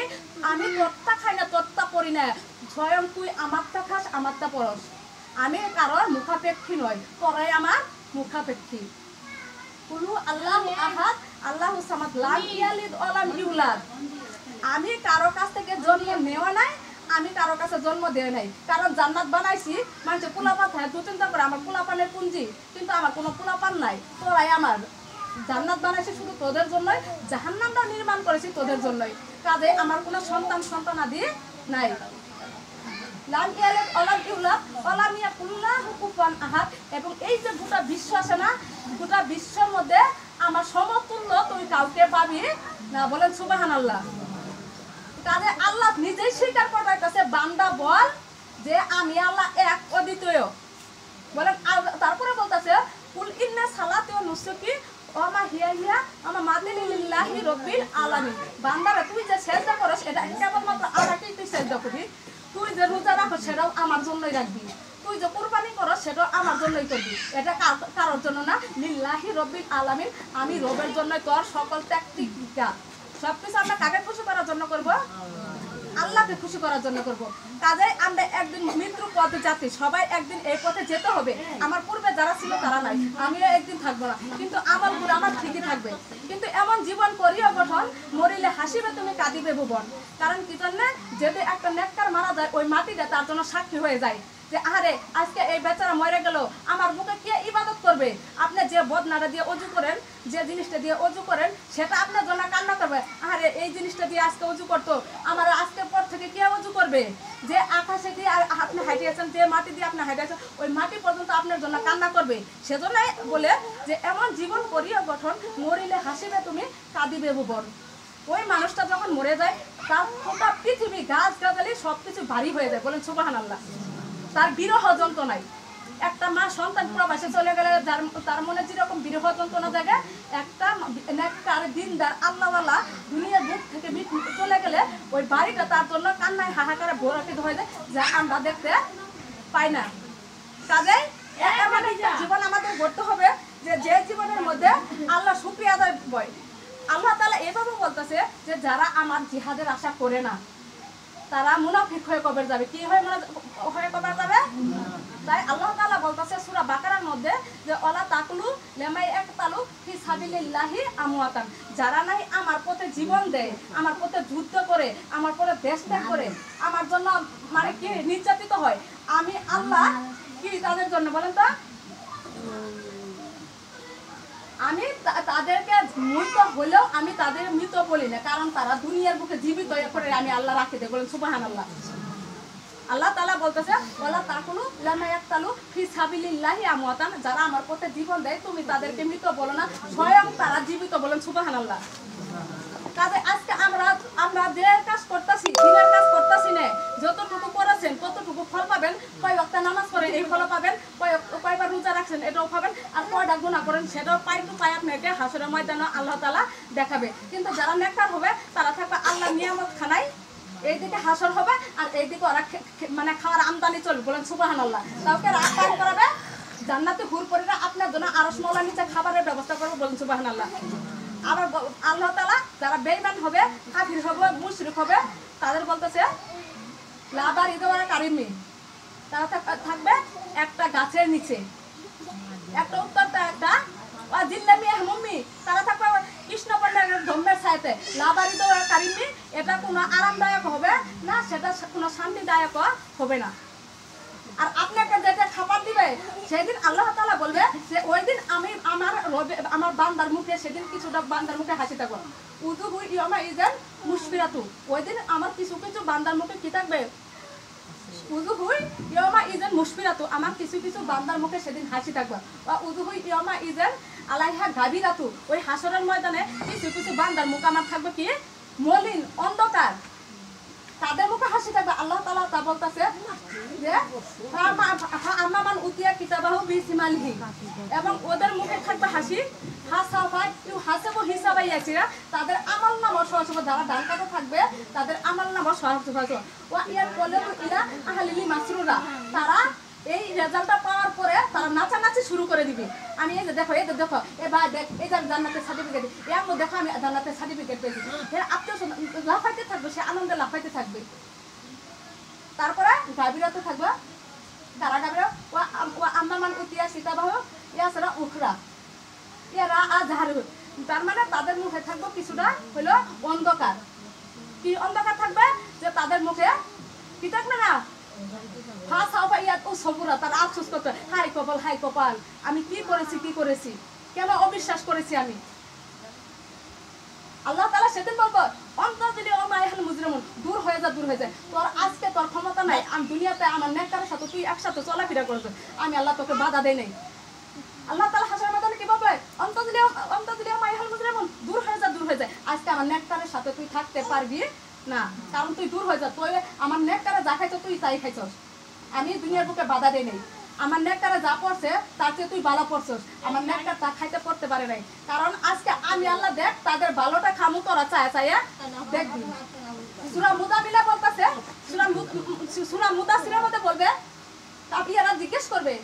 আমি তোরটা খাই না তোরটা পড়ি না, স্বয়ং তুই আমারটা খাস আমারটা পরস। আমি কারোর মুখাপেক্ষী নয়, তোরাই আমার মুখাপেক্ষী। কুলহু আল্লাহু আহাদ আল্লাহুস সামাদ লাম ইয়ালিদ ওয়া লাম ইউলাদ। আমি কারো কাছ থেকে জন্ম নেওয়া নাই, আমি কারো কাছে জন্ম দেয় নাই। কারণ জান্নাত বানাইছি মানুষের পোলাপান থাকে, দু চিন্তা করে আমার পোলাপানের পুঞ্জি, কিন্তু আমার কোনো পোলাপান নাই। তোরাই আমার জান্নাত বানাইছি শুধু তোদের জন্যই, জাহান্নামটা নির্মাণ করেছি তোদের জন্যই। কাজে আমার কোনো সন্তানাদি নাই। লাম ইয়ালিদ ওয়া লাম ইউলাদ ওয়া লাম ইয়াকুল লাহু কুফুয়ান আহাদ। এবং এই যে গোটা বিশ্ব আছে না, গোটা বিশ্বের মধ্যে আমার সমতুল্য তুই কাউকে পাবি না। বলেন সুবহানাল্লাহ। কাজে আল্লাহ নিজেই স্বীকার করতেছে, বান্দা বল যে আমি আল্লাহ এক অদ্বিতীয়। বলেন তারপরে বলতেছে, কুল ইন্না সালাতি ওয়া নুসুকি ওয়া মাহিয়ায়া ওয়া মামাতি লিল্লাহি রাব্বিল আলামিন। বান্দারা তুই যে সিজদা করস এটা কেবলমাত্র আল্লাহকেই তুই সিজদা করবি। তুই যে রোজা রাখো সেটাও আমার জন্যই রাখবি। তুই যে কুরবানি করস সেটাও আমার জন্যই করবি। এটা কারোর জন্য না, লিল্লাহি রাব্বিল আলামিন, আমি রবের জন্য তোর সকল ত্যাগ তিতিকা সবকিছু আমরা কাকে খুশি করার জন্য করব? আল্লাহকে খুশি করার জন্য করব। কাজে আমরা একদিন মৃত্যু পথে যাত্রী, সবাই একদিন এই পথে যেতে হবে। আমার পূর্বে যারা ছিল তারা নাই, আমিও একদিন থাকবো না, কিন্তু আমলগুলো আমার ঠিকই থাকবে। কিন্তু এমন জীবন করিও গঠন, মরিলে হাসিবে তুমি কাঁদিবে ভুবন। কারণ কি জন্যে? যদি একটা নেককার মারা যায়, ওই মাটিটা তার জন্য সাক্ষী হয়ে যায় যে আরে আজকে এই বেচারা মরে গেল, আমার মুখে কে ইবাদত করবে? আপনি যে বদনাটা দিয়ে অজু করেন, যে জিনিসটা দিয়ে অজু করেন, সেটা আপনার জন্য কান্না করবে, আরে এই জিনিসটা দিয়ে আজকে অজু করতো, আমার আজকের পর থেকে কে অজু করবে? করবে, যে আকাশে দিয়ে আপনি হাঁটে আছেন, যে মাটি দিয়ে আপনি হাঁটে আছেন, ওই মাটি পর্যন্ত আপনার জন্য কান্না করবে। সেজন্যই বলে যে এমন জীবন করিয়া গঠন, মরিলে হাসিবে তুমি, কাঁদিবে ভুবন। ওই মানুষটা যখন মরে যায়, তার গোটা পৃথিবী গাছ গাছালি সবকিছু ভারী হয়ে যায়, বলেন সুবহানাল্লাহ। তার বিরহ যন্ত্রণায়, একটা মা সন্তান প্রবাসে চলে গেলে তার মনে যেরকম বিরহ যন্ত্রণা জায়গা, একটা দিনদার আল্লাহওয়ালা দুনিয়ার বুক থেকে চলে গেলে ওই বাড়িটা তার জন্য কান্নায় হাহাকারে ভরাটিত হয়ে যায়, যা আমরা দেখতে পাই না। কাজেই মানে জীবন আমাদের গড়তে হবে যে জীবনের মধ্যে আল্লাহ শুকরিয়া আদায় বয়। আল্লাহ তাআলা এভাবে বলতেছে যে যারা আমার জিহাদের আশা করে না, তারা মুনাফিক হয়ে কবর যাবে। কি হয়ে কবর যাবে? তাই আল্লাহ তাআলা বলতেছে সূরা বাকারার মধ্যে যে ওয়ালা তাকুলু লিমাই ইয়াকতালু ফি সাবিলিল্লাহি আমওয়াতান, যারা নাই আমার পথে জীবন দেয়, আমার পথে যুদ্ধ করে, আমার পথে দেশ ত্যাগ করে, আমার জন্য মানে কি নির্যাতিত হয়, আমি আল্লাহ কি তাদের জন্য বলেন তো, আমি তাদেরকে মৃত হলেও আমি তাদের মৃত বলি না, কারণ তারা দুনিয়ার বুকে জীবিত করে আমি আল্লাহ রাখি দেয়, বলেন সুবহানাল্লাহ। আল্লাহ তাআলা বলতেছে ওয়ালা তাকুলু লামা ইয়াকতালু ফি সাবিলিল্লাহি আমওয়াতান, যারা আমার পথে জীবন দেয় তুমি তাদেরকে মৃত বলো না, স্বয়ং তারা জীবিত, বলেন সুবহানাল্লাহ। কাজে আজকে আমরা যে কাজ করতেছি, দিনের কাজ করতেছি না, যতটুকু করেছেন ততটুকু ফল পাবেন। কয় ওয়াক্ত নামাজ পড়েন এই ফল পাবেন, কয়বার রোজা রাখছেন এটাও পাবেন, আর কয়টা গুনাহ করেন সেটাও পাই টু পাই আপনাকে হাসরের ময়দানে আল্লাহ তাআলা দেখাবে। কিন্তু যারা নেককার হবে তারা থাকবে আল্লাহ নিয়ামত খানায়, এইদিকে হাসর হবে আর এইদিকে ওরা মানে খাওয়ার আমদানি চলবে, বলেন সুবহানাল্লাহ। কাউকে আপ্যায়ন করাবে, জান্নাতে হুরপরিরা আপনার জন্য আরশ মাওলার নিচে খাবারের ব্যবস্থা করবে, বলেন সুবহানাল্লাহ। আবার আল্লাহ তাআলা যারা বেঈমান হবে, কাফির হবে, মুশরিক হবে, তাদের বলতেছে লাবার ইদওয়ারা কারিমি, তারা থাকবে একটা গাছের নিচে, একটা উত্তরটা একটা জিল্লামি আহমুমি, তারা থাকবে কৃষ্ণপর্ণের ধর্মের ছায়াতে। লাবার ইদওয়ারা কারিমি, এটা কোনো আরামদায়ক হবে না, সেটা কোনো শান্তিদায়ক হবে না। আর আপনাকে যেটা খাবার দিবে সেদিন আল্লাহ তাআলা বলবে যে ওই দিন আমি আমার বান্দার মুখে, সেদিন কিছুটা বান্দার মুখে হাসি থাকবে, উযুহু ইয়ামা ইযান মুশফিরাতু, ওই দিন আমার কিছু কিছু বান্দার মুখে কি থাকবে, উযুহু ইয়ামা ইযান মুশফিরাতু, আমার কিছু কিছু বান্দার মুখে সেদিন হাসি থাকবে। বা উযুহু ইয়ামা ইযান আলাইহা গাবিরাতু, ওই হাসরের ময়দানে কিছু কিছু বান্দার মুখ আমার থাকবে কি মলিন অন্ধকার, তাদের মুখে হাসি থাকবে। আল্লাহ তাআলা তা বলতেছে যে আম্মান উতিয়া কিতাবাহু বিসিমালিহি, এবং ওদের মুখে থাকবে হাসি, হাসাফা ইউ হাসাবু হিসাবাই ইয়াসিরা, তাদের আমলনামা সহজ হবে, যারা ডান কাতে থাকবে তাদের আমলনামা সহজ হবে। ওয়া ইয়ার কলাতু ইলা আহলিল মাসরুরা, তারা এই রেজাল্টটা পাওয়ার পরে তারা নাচানাচি শুরু করে দিবে। আমি এই যে দেখো, এই যে দেখো, এ ভাই দেখ, এই যে জান্নাতের সার্টিফিকেট, এই আম্মু দেখো আমি জান্নাতের সার্টিফিকেট পেয়েছি, এর আত্মীয় লাফাইতে থাকবে, সে আনন্দে লাফাইতে থাকবে। তারপরে গাবিরাতে থাকবে, কারা গাবিরা, ও আম্মান উতিয়া কিতাবাহু ইয়াসরা উখরা ইয়ারা আজহারু, তার মানে তাদের মুখে থাকবে কিছুটা হলো অন্ধকার। কি অন্ধকার থাকবে, যে তাদের মুখে কি থাকবে না, তারা আফসোস করতে, হাই কপাল, আমি কি করেছি, কেন অবিশ্বাস করেছি আমি। আল্লাহ তাআলা সেদিন বলবো দূর হয়ে যায়, তোর আজকে তোর ক্ষমতা নাই, আমি দুনিয়াতে আমার নেককারের সাথে তুই একসাথে চলাফেরা করেছ, আমি আল্লাহ তোকে বাধা দেই নাই। আল্লাহ তাআলা হাসরের ময়দানে কি বলবে, দূর হয়ে যায়, আজকে আমার নেককারের সাথে তুই থাকতে পারবি না, কারণ তুই দূর হয়ে যা, তুই আমার নেককারে যা খাইছ তুই তাই খাইছস, আমি দুনিয়ার বুকে বাধা দেই নাই। আমার নেককারে যা পড়ছে তার চেয়ে তুই ভালো পড়ছস, আমার নেককার তা খাইতে পড়তে পারে নাই, কারণ আজকে আমি আল্লাহ দেখ তাদের ভালোটা খামু, তোরা চায়া দেখবি। সূরা মুদাবিলা বলতেছে, সূরা মুদাসসিরের মধ্যে বলবে, তাবিয়ারা জিজ্ঞেস করবে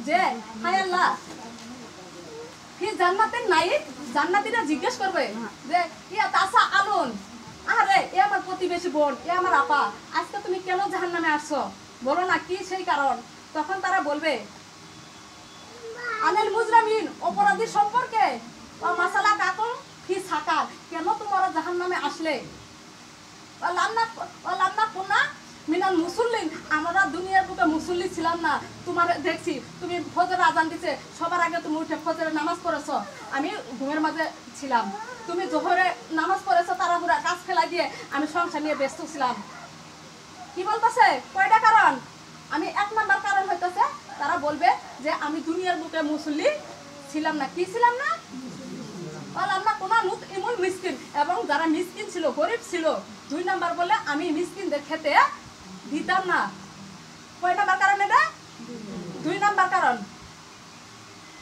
যে হায় আল্লাহ কি জান্নাতের নাই, জান্নাতীরা জিজ্ঞেস করবে যে ইয়া তাসা আলুন, আরে এ আমার প্রতিবেশী বোন, এ আমার আপা, আজকে তুমি কেন জাহান্নামে আসছো, বলো না কি সেই কারণ। তখন তারা বলবে আনিল মুজরিমিন, অপরাধী সম্পর্কে, ও মাসালা কাকুম ফি সাকার, কেন তোমরা জাহান্নামে আসলে, লান্না কুনা মিনাল মুসল্লিন, আমরা দুনিয়ার বুকে মুসল্লি ছিলাম না, তোমার দেখছি তুমি ফজরের আজান দিছে, সবার আগে তুমি উঠে ফজরের নামাজ পড়েছো, আমি ঘুমের মাঝে ছিলাম, তুমি জোহরে নামাজ পড়েছো তাড়াহুড়া কাজ ফেলা দিয়ে, আমি সংসার নিয়ে ব্যস্ত ছিলাম। কি বলতেছে কয়টা কারণ? আমি 1 নাম্বার কারণ হইতেছে তারা বলবে যে আমি দুনিয়ার বুকে মুসল্লি ছিলাম না। কি ছিলাম না? বললাম না কোন লুক এমন মিসকিন, এবং যারা মিসকিন ছিল, গরিব ছিল। 2 নাম্বার বলে আমি মিসকিনদের খেতে দিতাম না। কয় নাম্বার কারণ এটা? 2 নাম্বার কারণ।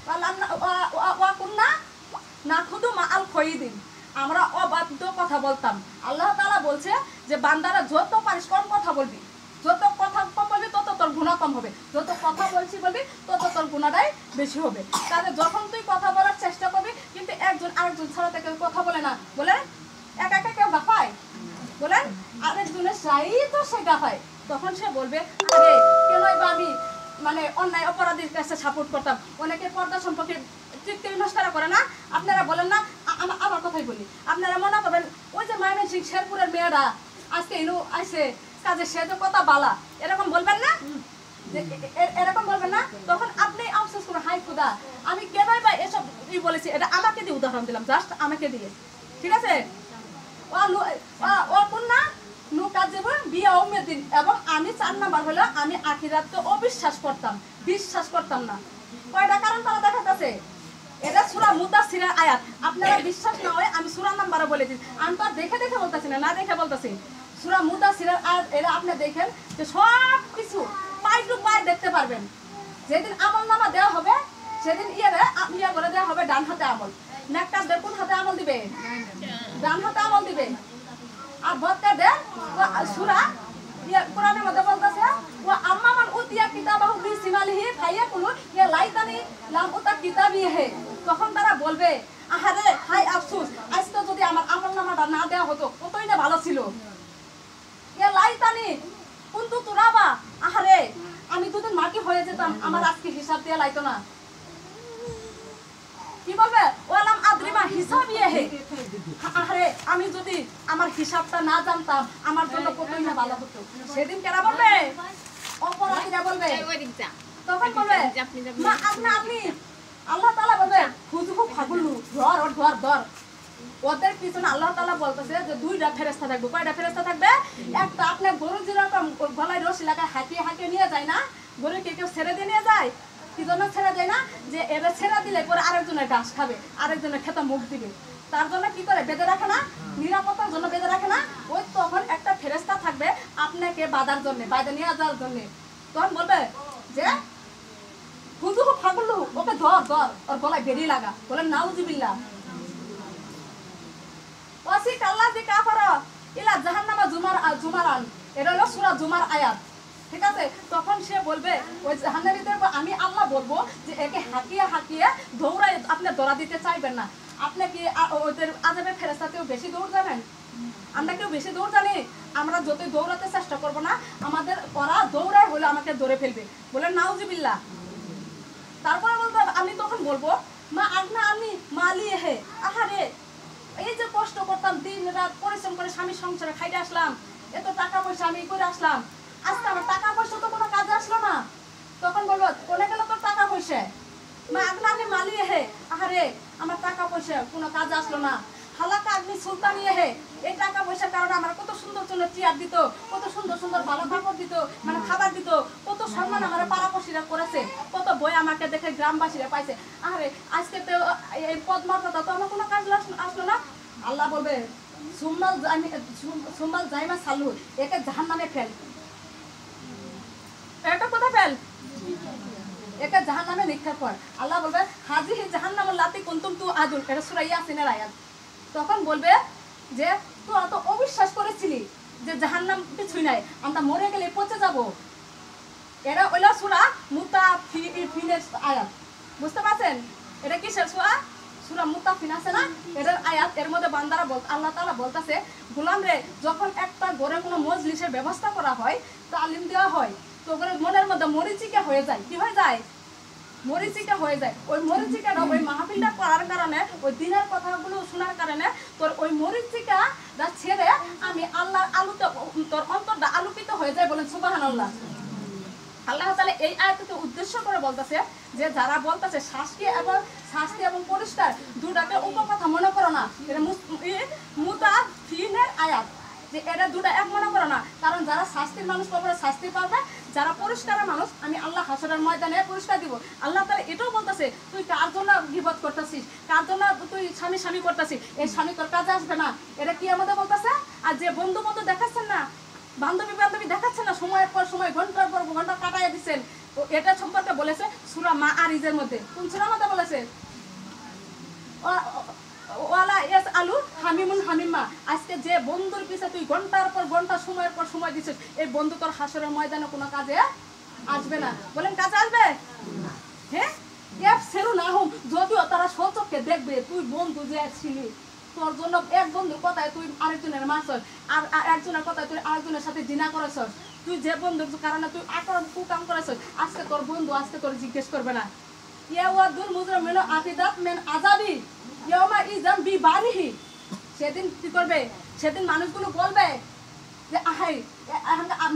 বললাম না ওয়া কুন্না নাখুদু মা আল খয়িদিন, আমরা অবাধ্য কথা বলতাম। আল্লাহ তাআলা বলছে যে বান্দারা যত পারিস কম কথা বলবি, যত কথা কম বলবি তত তোর গুনাহ কম হবে, যত কথা বলছি বলবি তত তোর গুনাহটাই বেশি হবে। তাহলে যখন তুই কথা বলার চেষ্টা করবি, কিন্তু একজন আরেকজন ছাড়া থেকে কথা বলে না, বলে একা একা কেউ গাফায়, বলেন আরেকজনের চাই তো সে গাফায়। তখন সে বলবে আরে কেনই বা আমি মানে অন্যায় অপরাধীর কাছে সাপোর্ট করতাম। অনেকে পর্দা সম্পর্কে তৃপ্তির নষ্টারা করে না। আপনারা বলেন না, আমার কথাই বলি, আপনারা মনে করবেন ওই যে ময়মনসিংহ শেরপুরের মেয়েরা আজকে ইনু আইসে কাজে, সে যে কথা বালা, এরকম বলবেন না? এরকম বলবেন না? তখন আপনি আফসোস করুন, হাই খুদা আমি কেনই বা এসব বলেছি। এটা আমাকে দিয়ে উদাহরণ দিলাম, জাস্ট আমাকে দিয়ে, ঠিক আছে? ও কন্যা নু কাজেব বিয়া উম্মেদিন, এবং আমি 4 নাম্বার হলো আমি আখিরাতকে অবিশ্বাস করতাম, বিশ্বাস করতাম না। কয়টা কারণ তারা দেখাতেছে? এটা সূরা মুদাসসিরের আয়াত। আপনারা বিশ্বাস না হয় আমি সূরা নাম্বারে বলে দিই, আমি তো দেখে দেখে বলতেছি না, না দেখে বলতেছি। সূরা মুদাসসিরের আয়াত, এটা আপনি দেখেন যে সব কিছু পাই টু পাই দেখতে পারবেন। যেদিন আমলনামা দেওয়া হবে সেদিন ইয়া করে দেওয়া হবে ডান হাতে আমল। নেককারদের কোন হাতে আমল দিবে? ডান হাতে আমল দিবে। আর বদকারদের সূরা কোরআনের মধ্যে বলতেছে ওয়া আম্মান উতিয়া কিতাবাহু বিশিমালিহি ফায়াকুলু ইয়া লাইতানি লাম উতা কিতাবিহি। তখন তারা বলবে আহারে হাই আফসোস, আজকে যদি আমার আমলনামাটা না দেওয়া হতো কতই না ভালো ছিল। ইয়া লাইতানি কুনতু তুরাবা, আহারে আমি দুদিন মাটি হয়ে যেতাম, আমার আজকে হিসাব দেয়া লাইতো না। কি বলবে? ওয়ালাম আদ্রিমা হিসাবিহি, আহারে আমি যদি আমার হিসাবটা না জানতাম আমার জন্য কতই না ভালো হতো। সেদিন কেরা বলবে? অপরাধীরা বলবে। তখন বলবে মা আপনি আল্লাহ তাআলা বলবে হুজুহু ফাগুলু, ধর। ওদের পিছনে আল্লাহ তাআলা বলতেছে যে 2টা ফেরেশতা থাকবে। কয়টা ফেরেশতা থাকবে? একটা আপনি গরু যেরকম গলায় রশি লাগায় হাঁকিয়ে নিয়ে যায় না, গরুকে কেউ ছেড়ে দিয়ে নিয়ে যায়, কি জন্য ছেড়ে দেয় না? যে এরা ছেড়ে দিলে পরে আরেকজনের ঘাস খাবে, আরেকজনের খেতে মুখ দিবে, তার জন্য কি করে বেঁধে রাখে না, নিরাপত্তার জন্য বেঁধে রাখে না। ওই তখন একটা ফেরেশতা থাকবে আপনাকে বাঁধার জন্য, বাইরে নিয়ে যাওয়ার জন্য। তখন বলবে যে হুজুহু ফাগুলু, ওকে ধর ওর গলায় বেরিয়ে লাগা। বলেন নাউজুবিল্লাহ। ওয়াসিক আল্লাহ যে কাফারা ইলা জাহান্নামা জুমারান, এটা হলো সূরা জুমার আয়াত, ঠিক আছে? তখন সে বলবে ওই জাহান্নামীদের, আমি আল্লাহ বলবো যে একে হাঁকিয়ে দৌড়ায় আপনি দৌড়া দিতে চাইবেন না। আপনি কি ওদের আযাবের ফেরেশতাতেও বেশি দৌড় জানেন? আমরা কেউ বেশি দৌড় জানি? আমরা যতই দৌড়াতে চেষ্টা করবো না, আমাদের ওরা দৌড়ায় হলে আমাকে ধরে ফেলবে। বলেন নাউজুবিল্লাহ। তারপরে বলবো, আমি তখন বলবো মা আগনা আমি মালি হে, আহারে এই যে কষ্ট করতাম, দিন রাত পরিশ্রম করে স্বামী সংসারে খাইতে আসলাম, এত টাকা পয়সা আমি করে আসলাম, আজকে আমার টাকা পয়সা তো কোনো কাজে আসলো না। তখন বলবো কোনে গেল তোর টাকা পয়সা? মা আগনা আমি মালি হে, আহারে আমার টাকা পয়সা কোনো কাজে আসলো না। হালাকা আদমি সুলতানি হে, এই টাকা পয়সার কারণে আমার কত সুন্দর সুন্দর চেয়ার দিত, কত সুন্দর ভালো কাপড় দিত, মানে খাবার দিত, কত সম্মান আমার পাড়াপড়শিরা করেছে, কত বই আমাকে দেখে গ্রামবাসীরা পাইছে। আরে আজকে তো এই পদমর্যাদা তো আমার কোনো কাজ আসলো না। আল্লাহ বলবে সুম্মাল জাইমা সালু, একে জাহান্নামে ফেল। এটা কোথায় ফেল? একে জাহান্নামে নিক্ষেপ কর। আল্লাহ বলবে হাজিহি জাহান্নামুল লাতি কুনতুম তুআদুন, এটা সূরা ইয়াসিনের আয়াত। তখন বলবে যে তোরা তো অবিশ্বাস করেছিলি যে জাহান্নাম কিছুই নাই, আমরা মরে গেলে পচে যাব। এটা হলো সূরা মুতাফিফিনের আয়াত, বুঝতে পারছেন? এটা কিসের সূরা? সূরা মুতাফিন আছে না, এটার আয়াত। এর মধ্যে বান্দারা আল্লাহ তাআলা বলতেছে গোলাম রে, যখন একটা ঘরে কোনো মজলিসের ব্যবস্থা করা হয়, তালিম দেওয়া হয়, তো ওখানে মনের মধ্যে মরিচিকা হয়ে যায়। কি হয়ে যায়? মরিচিকা হয়ে যায়। ওই মরিচিকাটা ওই মাহফিলটা করার কারণে, ওই দিনের কথাগুলো শোনার কারণে তোর ওই মরিচিকা ছেড়ে আমি আল্লাহর আলোতে তোর অন্তরটা আলোকিত হয়ে যায়। বলেন সুবহানাল্লাহ। আল্লাহ তাআলা এই আয়াতকে উদ্দেশ্য করে বলতেছে যে যারা বলতেছে শাস্তি এবং পরিষ্কার দুটাকে উপকথা মনে করো না, এটা মুতাফিনের আয়াত, যে এটা দুটা এক মনে করো না, কারণ যারা শাস্তির মানুষ কবরে শাস্তি পাবে, যারা পরিষ্কারের মানুষ আমি আল্লাহ হাসরের ময়দানে পুরস্কার দিব। আল্লাহ তাআলা এটাও বলতেছে তুই কার জন্য গীবত করতেছিস, কার জন্য তুই স্বামী স্বামী করতেছিস, এই স্বামী তোর কাজে আসবে না। এটা কি আমাদের বলতেছে? আর যে বন্ধু বন্ধু দেখাচ্ছেন না, বান্ধবী বান্ধবী দেখাচ্ছেন না, সময়ের পর সময় ঘন্টার পর ঘন্টা কাটাইয়া দিচ্ছেন, তো এটা সম্পর্কে বলেছে সূরা মাআরিজের মধ্যে। কোন সূরার মধ্যে বলেছে? ওয়ালা ইয়াস আলু হামিমুন হামিমা। আজকে যে বন্ধুর পিছে তুই ঘন্টার পর ঘন্টা সময়ের পর সময় দিছিস, এই বন্ধু তোর হাসরের ময়দানে কোনো কাজে আসবে না। বলেন কাজে আসবে? হ্যাঁ, এক সেরু না হোক, যদিও তারা সচক্ষে দেখবে তুই বন্ধু যে ছিলি, তোর জন্য এক বন্ধুর কথায় তুই আরেকজনের মারছস, আর একজনের কথায় তুই আরেকজনের সাথে জিনা করেছস, তুই যে বন্ধুর কারণে তুই কাম করেছস, আজকে তোর বন্ধু আজকে তোর জিজ্ঞেস করবে না। ইয়াওয়াদুল মুজরিমুনা আফিদাত মিন আযাবি ইয়াওমা ইযাম বিবারিহি। সেদিন কি করবে? সেদিন মানুষগুলো বলবে যে আহাই,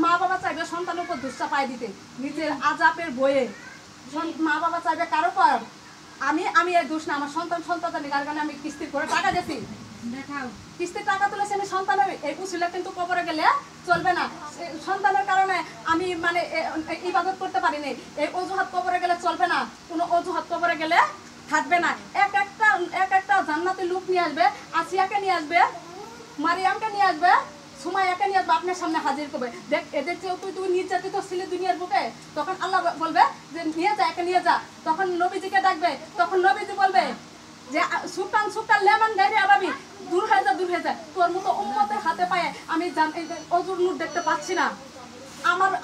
মা বাবা চাইবে সন্তানের উপর দুঃসা পাই দিতে, নিজের আযাবের বয়ে মা বাবা চাইবে কারো পর আমি এই দোষ না, আমার সন্তানের কারণে আমি কিস্তির করে টাকা দিয়েছি, কিস্তির টাকা তুলেছি আমি সন্তানের, এই উসিলা কিন্তু কবরে গেলে চলবে না। সন্তানের কারণে আমি মানে ইবাদত করতে পারিনি, এই অজুহাত কবরে গেলে চলবে না, কোনো অজুহাত কবরে গেলে থাকবে না। এক একটা জান্নাতি লোক নিয়ে আসবে, আসিয়াকে নিয়ে আসবে, মারিয়ামকে নিয়ে আসবে, সুমাইয়াকে নিয়ে আসবে, আপনার সামনে হাজির করবে। দেখ এদের চেয়েও তুই নির্যাতিত ছিলি দুনিয়ার বুকে, তখন আল্লাহ বলবে যে নিয়ে যা, একে নিয়ে যা। তখন নবীজিকে ডাকবে, তখন নবীজি বলবে যে সুলতান লেমন গাইরে আবাবি, দূর হয়ে যা, তোর মতো উম্মতের হাতে পায়ে আমি অজুর নূর দেখতে পাচ্ছি না।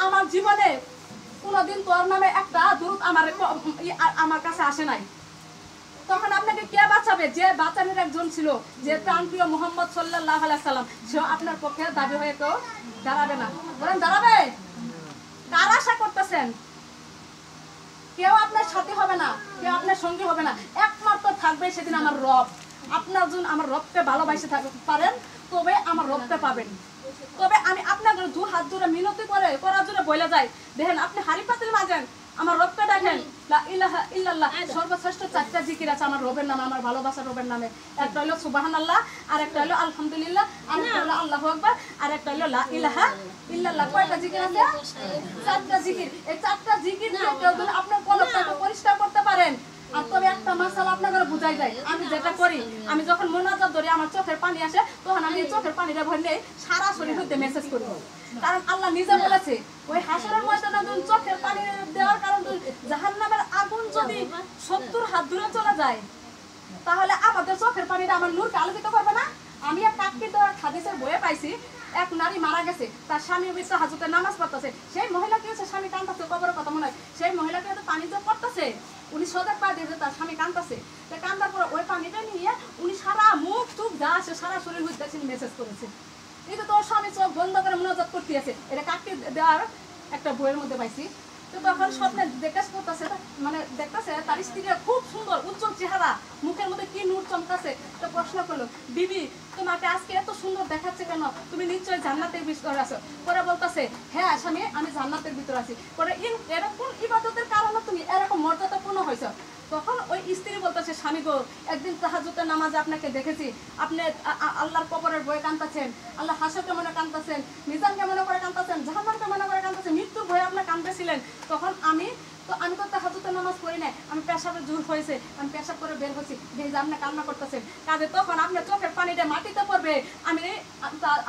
আমার জীবনে কোনোদিন তোর নামে একটা দুরূদ আমার কাছে আসে নাই। তখন আপনাকে কে বাঁচাবে? যে বাঁচানোর একজন ছিল, যে প্রাণপ্রিয় মুহাম্মদ সাল্লাল্লাহু আলাইহি সাল্লাম, সে আপনার পক্ষে দাবি হয়ে কেউ দাঁড়াবে না। বলেন দাঁড়াবে? কার আশা করতেছেন? কেউ আপনার সাথী হবে না, কেউ আপনার সঙ্গী হবে না, একমাত্র থাকবে সেদিন আমার রব। আপনার জন্য আমার রবকে ভালোবাসে থাকতে পারেন, তবে আমার রবকে পাবেন। তবে আমি আপনার দু হাত জোড়ে মিনতি করার জন্য বলে যাই, দেখেন আপনি হাড়ি পাতিল মাজেন, আমার রবকে দেখেন, লা ইলাহা ইল্লাল্লাহ, সর্বশ্রেষ্ঠ 4টা জিকির আছে আমার রবের নামে, আমার ভালোবাসার রবের নামে। একটা হলো সুবহানাল্লাহ, আর একটা হলো আলহামদুলিল্লাহ, আর একটা হলো আল্লাহু আকবার, আর একটা হলো লা ইলাহা ইল্লাল্লাহ। কয়টা জিকির আছে? 4টা জিকির। এই 4টা জিকির দিয়ে কেউ যদি আপনার কলবটাকে পরিষ্কার করতে পারেন। আর তবে একটা মাসালা আপনাকে বুঝাই যায়, আমি যেটা করি, আমি যখন মোনাজাত ধরি আমার চোখের পানি আসে, তখন আমি চোখের পানিটা ভরে সারা শরীর হতে মেসেজ করি। কারণ আল্লাহ নিজে বলেছে ওই হাসরের ময়দানে চোখের পানি দেওয়ার কারণ জাহান্নামের আগুন যদি 70 হাত দূরে চলে যায়, তাহলে আমাদের চোখের পানিটা আমার নূরকে আলোকিত করবে না। আমি এক কাকৃত হাদিসের বইয়ে পাইছি, এক নারী মারা গেছে, তার স্বামী তাহাজ্জুদের নামাজ পড়তেছে, সেই মহিলা কি হচ্ছে, স্বামী কাঁদতেছে, কবরের কথা মনে হয়, সেই মহিলাকে তো পানি তো পড়তেছে, উনি সজাগ পা দিয়েছে, তার স্বামী কাঁদতেছে, কান্দার পরে ওই পানিটা নিয়ে উনি সারা মুখ টুক যা আছে সারা শরীর হইতে মেসেজ করেছে, কিন্তু তোর স্বামী চোখ বন্ধ করে মনোযোগ করতে আছে। এটা কাকে দেওয়ার একটা বইয়ের মধ্যে পাইছি। তো তখন স্বপ্নে দেখতেছে, মানে দেখতেছে তার স্ত্রীর খুব সুন্দর উজ্জ্বল চেহারা, মুখের মধ্যে কি নূর চমকাছে। তো প্রশ্ন করলো, বিবি তোমাকে আজকে এত সুন্দর দেখাচ্ছে কেন? তুমি নিশ্চয়ই জান্নাতের ভিতরে আছো। পরে বলতেছে, হ্যাঁ স্বামী আমি জান্নাতের ভিতরে আছি। পরে এরকম ইবাদতের কারণে তুমি এরকম মর্যাদাপূর্ণ হয়েছ। তখন ওই স্ত্রী বলতেছে, স্বামী গো, একদিন তাহাজ্জুদের নামাজে আপনাকে দেখেছি, আপনি আল্লাহর কবরের বয়ে কাঁদতেছেন, আল্লাহ হাসরকে মনে কাঁদতেছেন, মিজানকে মনে করে কাঁদতেছেন, জাহান্নামকে মনে করে কাঁদতেছেন, মৃত্যুর ভয়ে আপনার কাঁদতেছিলেন। তখন আমি তো তাহাজ্জুদের নামাজ পড়ি নাই, আমি পেশাবের জোর হয়েছে, আমি পেশাব করে বের হচ্ছি, দেখি যে আপনি কান্না করতেছেন, কাজে তখন আপনার চোখের পানিটা মাটিতে পড়বে,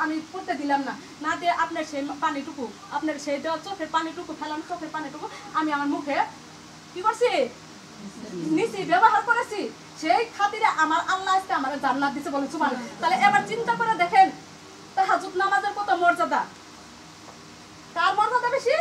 আমি পড়তে দিলাম না দিয়ে আপনার সেই পানিটুকু, আপনার সেই দেওয়া চোখের পানিটুকু ফেলাম, চোখের পানিটুকু আমি আমার মুখে কি করছি, নিচে ব্যবহার করেছি। সেই খাতিরে আমার আল্লাহ আজকে আমার জান্নাত দিতে বলে সুবহানাল্লাহ। তাহলে এবার চিন্তা করে দেখেন তাহাজ্জুদ নামাজের কত মর্যাদা, কার মর্যাদা বেশি?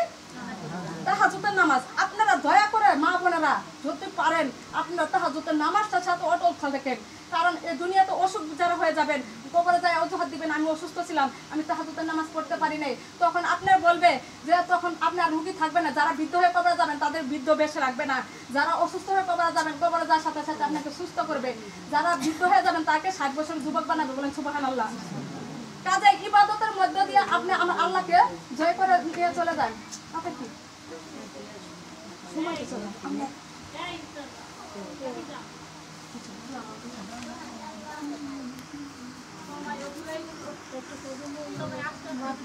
তাহাজ্জুদের নামাজ। আপনারা দয়া করে মা বোনেরা যদি পারেন আপনারা তাহাজ্জুদের নামাজটার সাথে অটল থাকেন, কারণ এই দুনিয়াতে অসুখ যারা হয়ে যাবেন, কবরে যায় অজুহাত দিবেন আমি অসুস্থ ছিলাম, আমি তাহাজ্জুদের নামাজ পড়তে পারি নাই, তখন আপনার বলবে যে তখন আপনার রুগী থাকবে না, যারা বৃদ্ধ হয়ে কবরে যাবেন তাদের বৃদ্ধ বেশে রাখবে না, যারা অসুস্থ হয়ে কবরে যাবেন কবরে যাওয়ার সাথে সাথে আপনাকে সুস্থ করবে, যারা বৃদ্ধ হয়ে যাবেন তাকে 60 বছর যুবক বানাবে। বলেন সুবহানাল্লাহ। কাজে ইবাদতের মধ্য দিয়ে আপনি আমার আল্লাহকে জয় করে নিয়ে চলে যান। আপনি কি সময় চলে আমরা সময়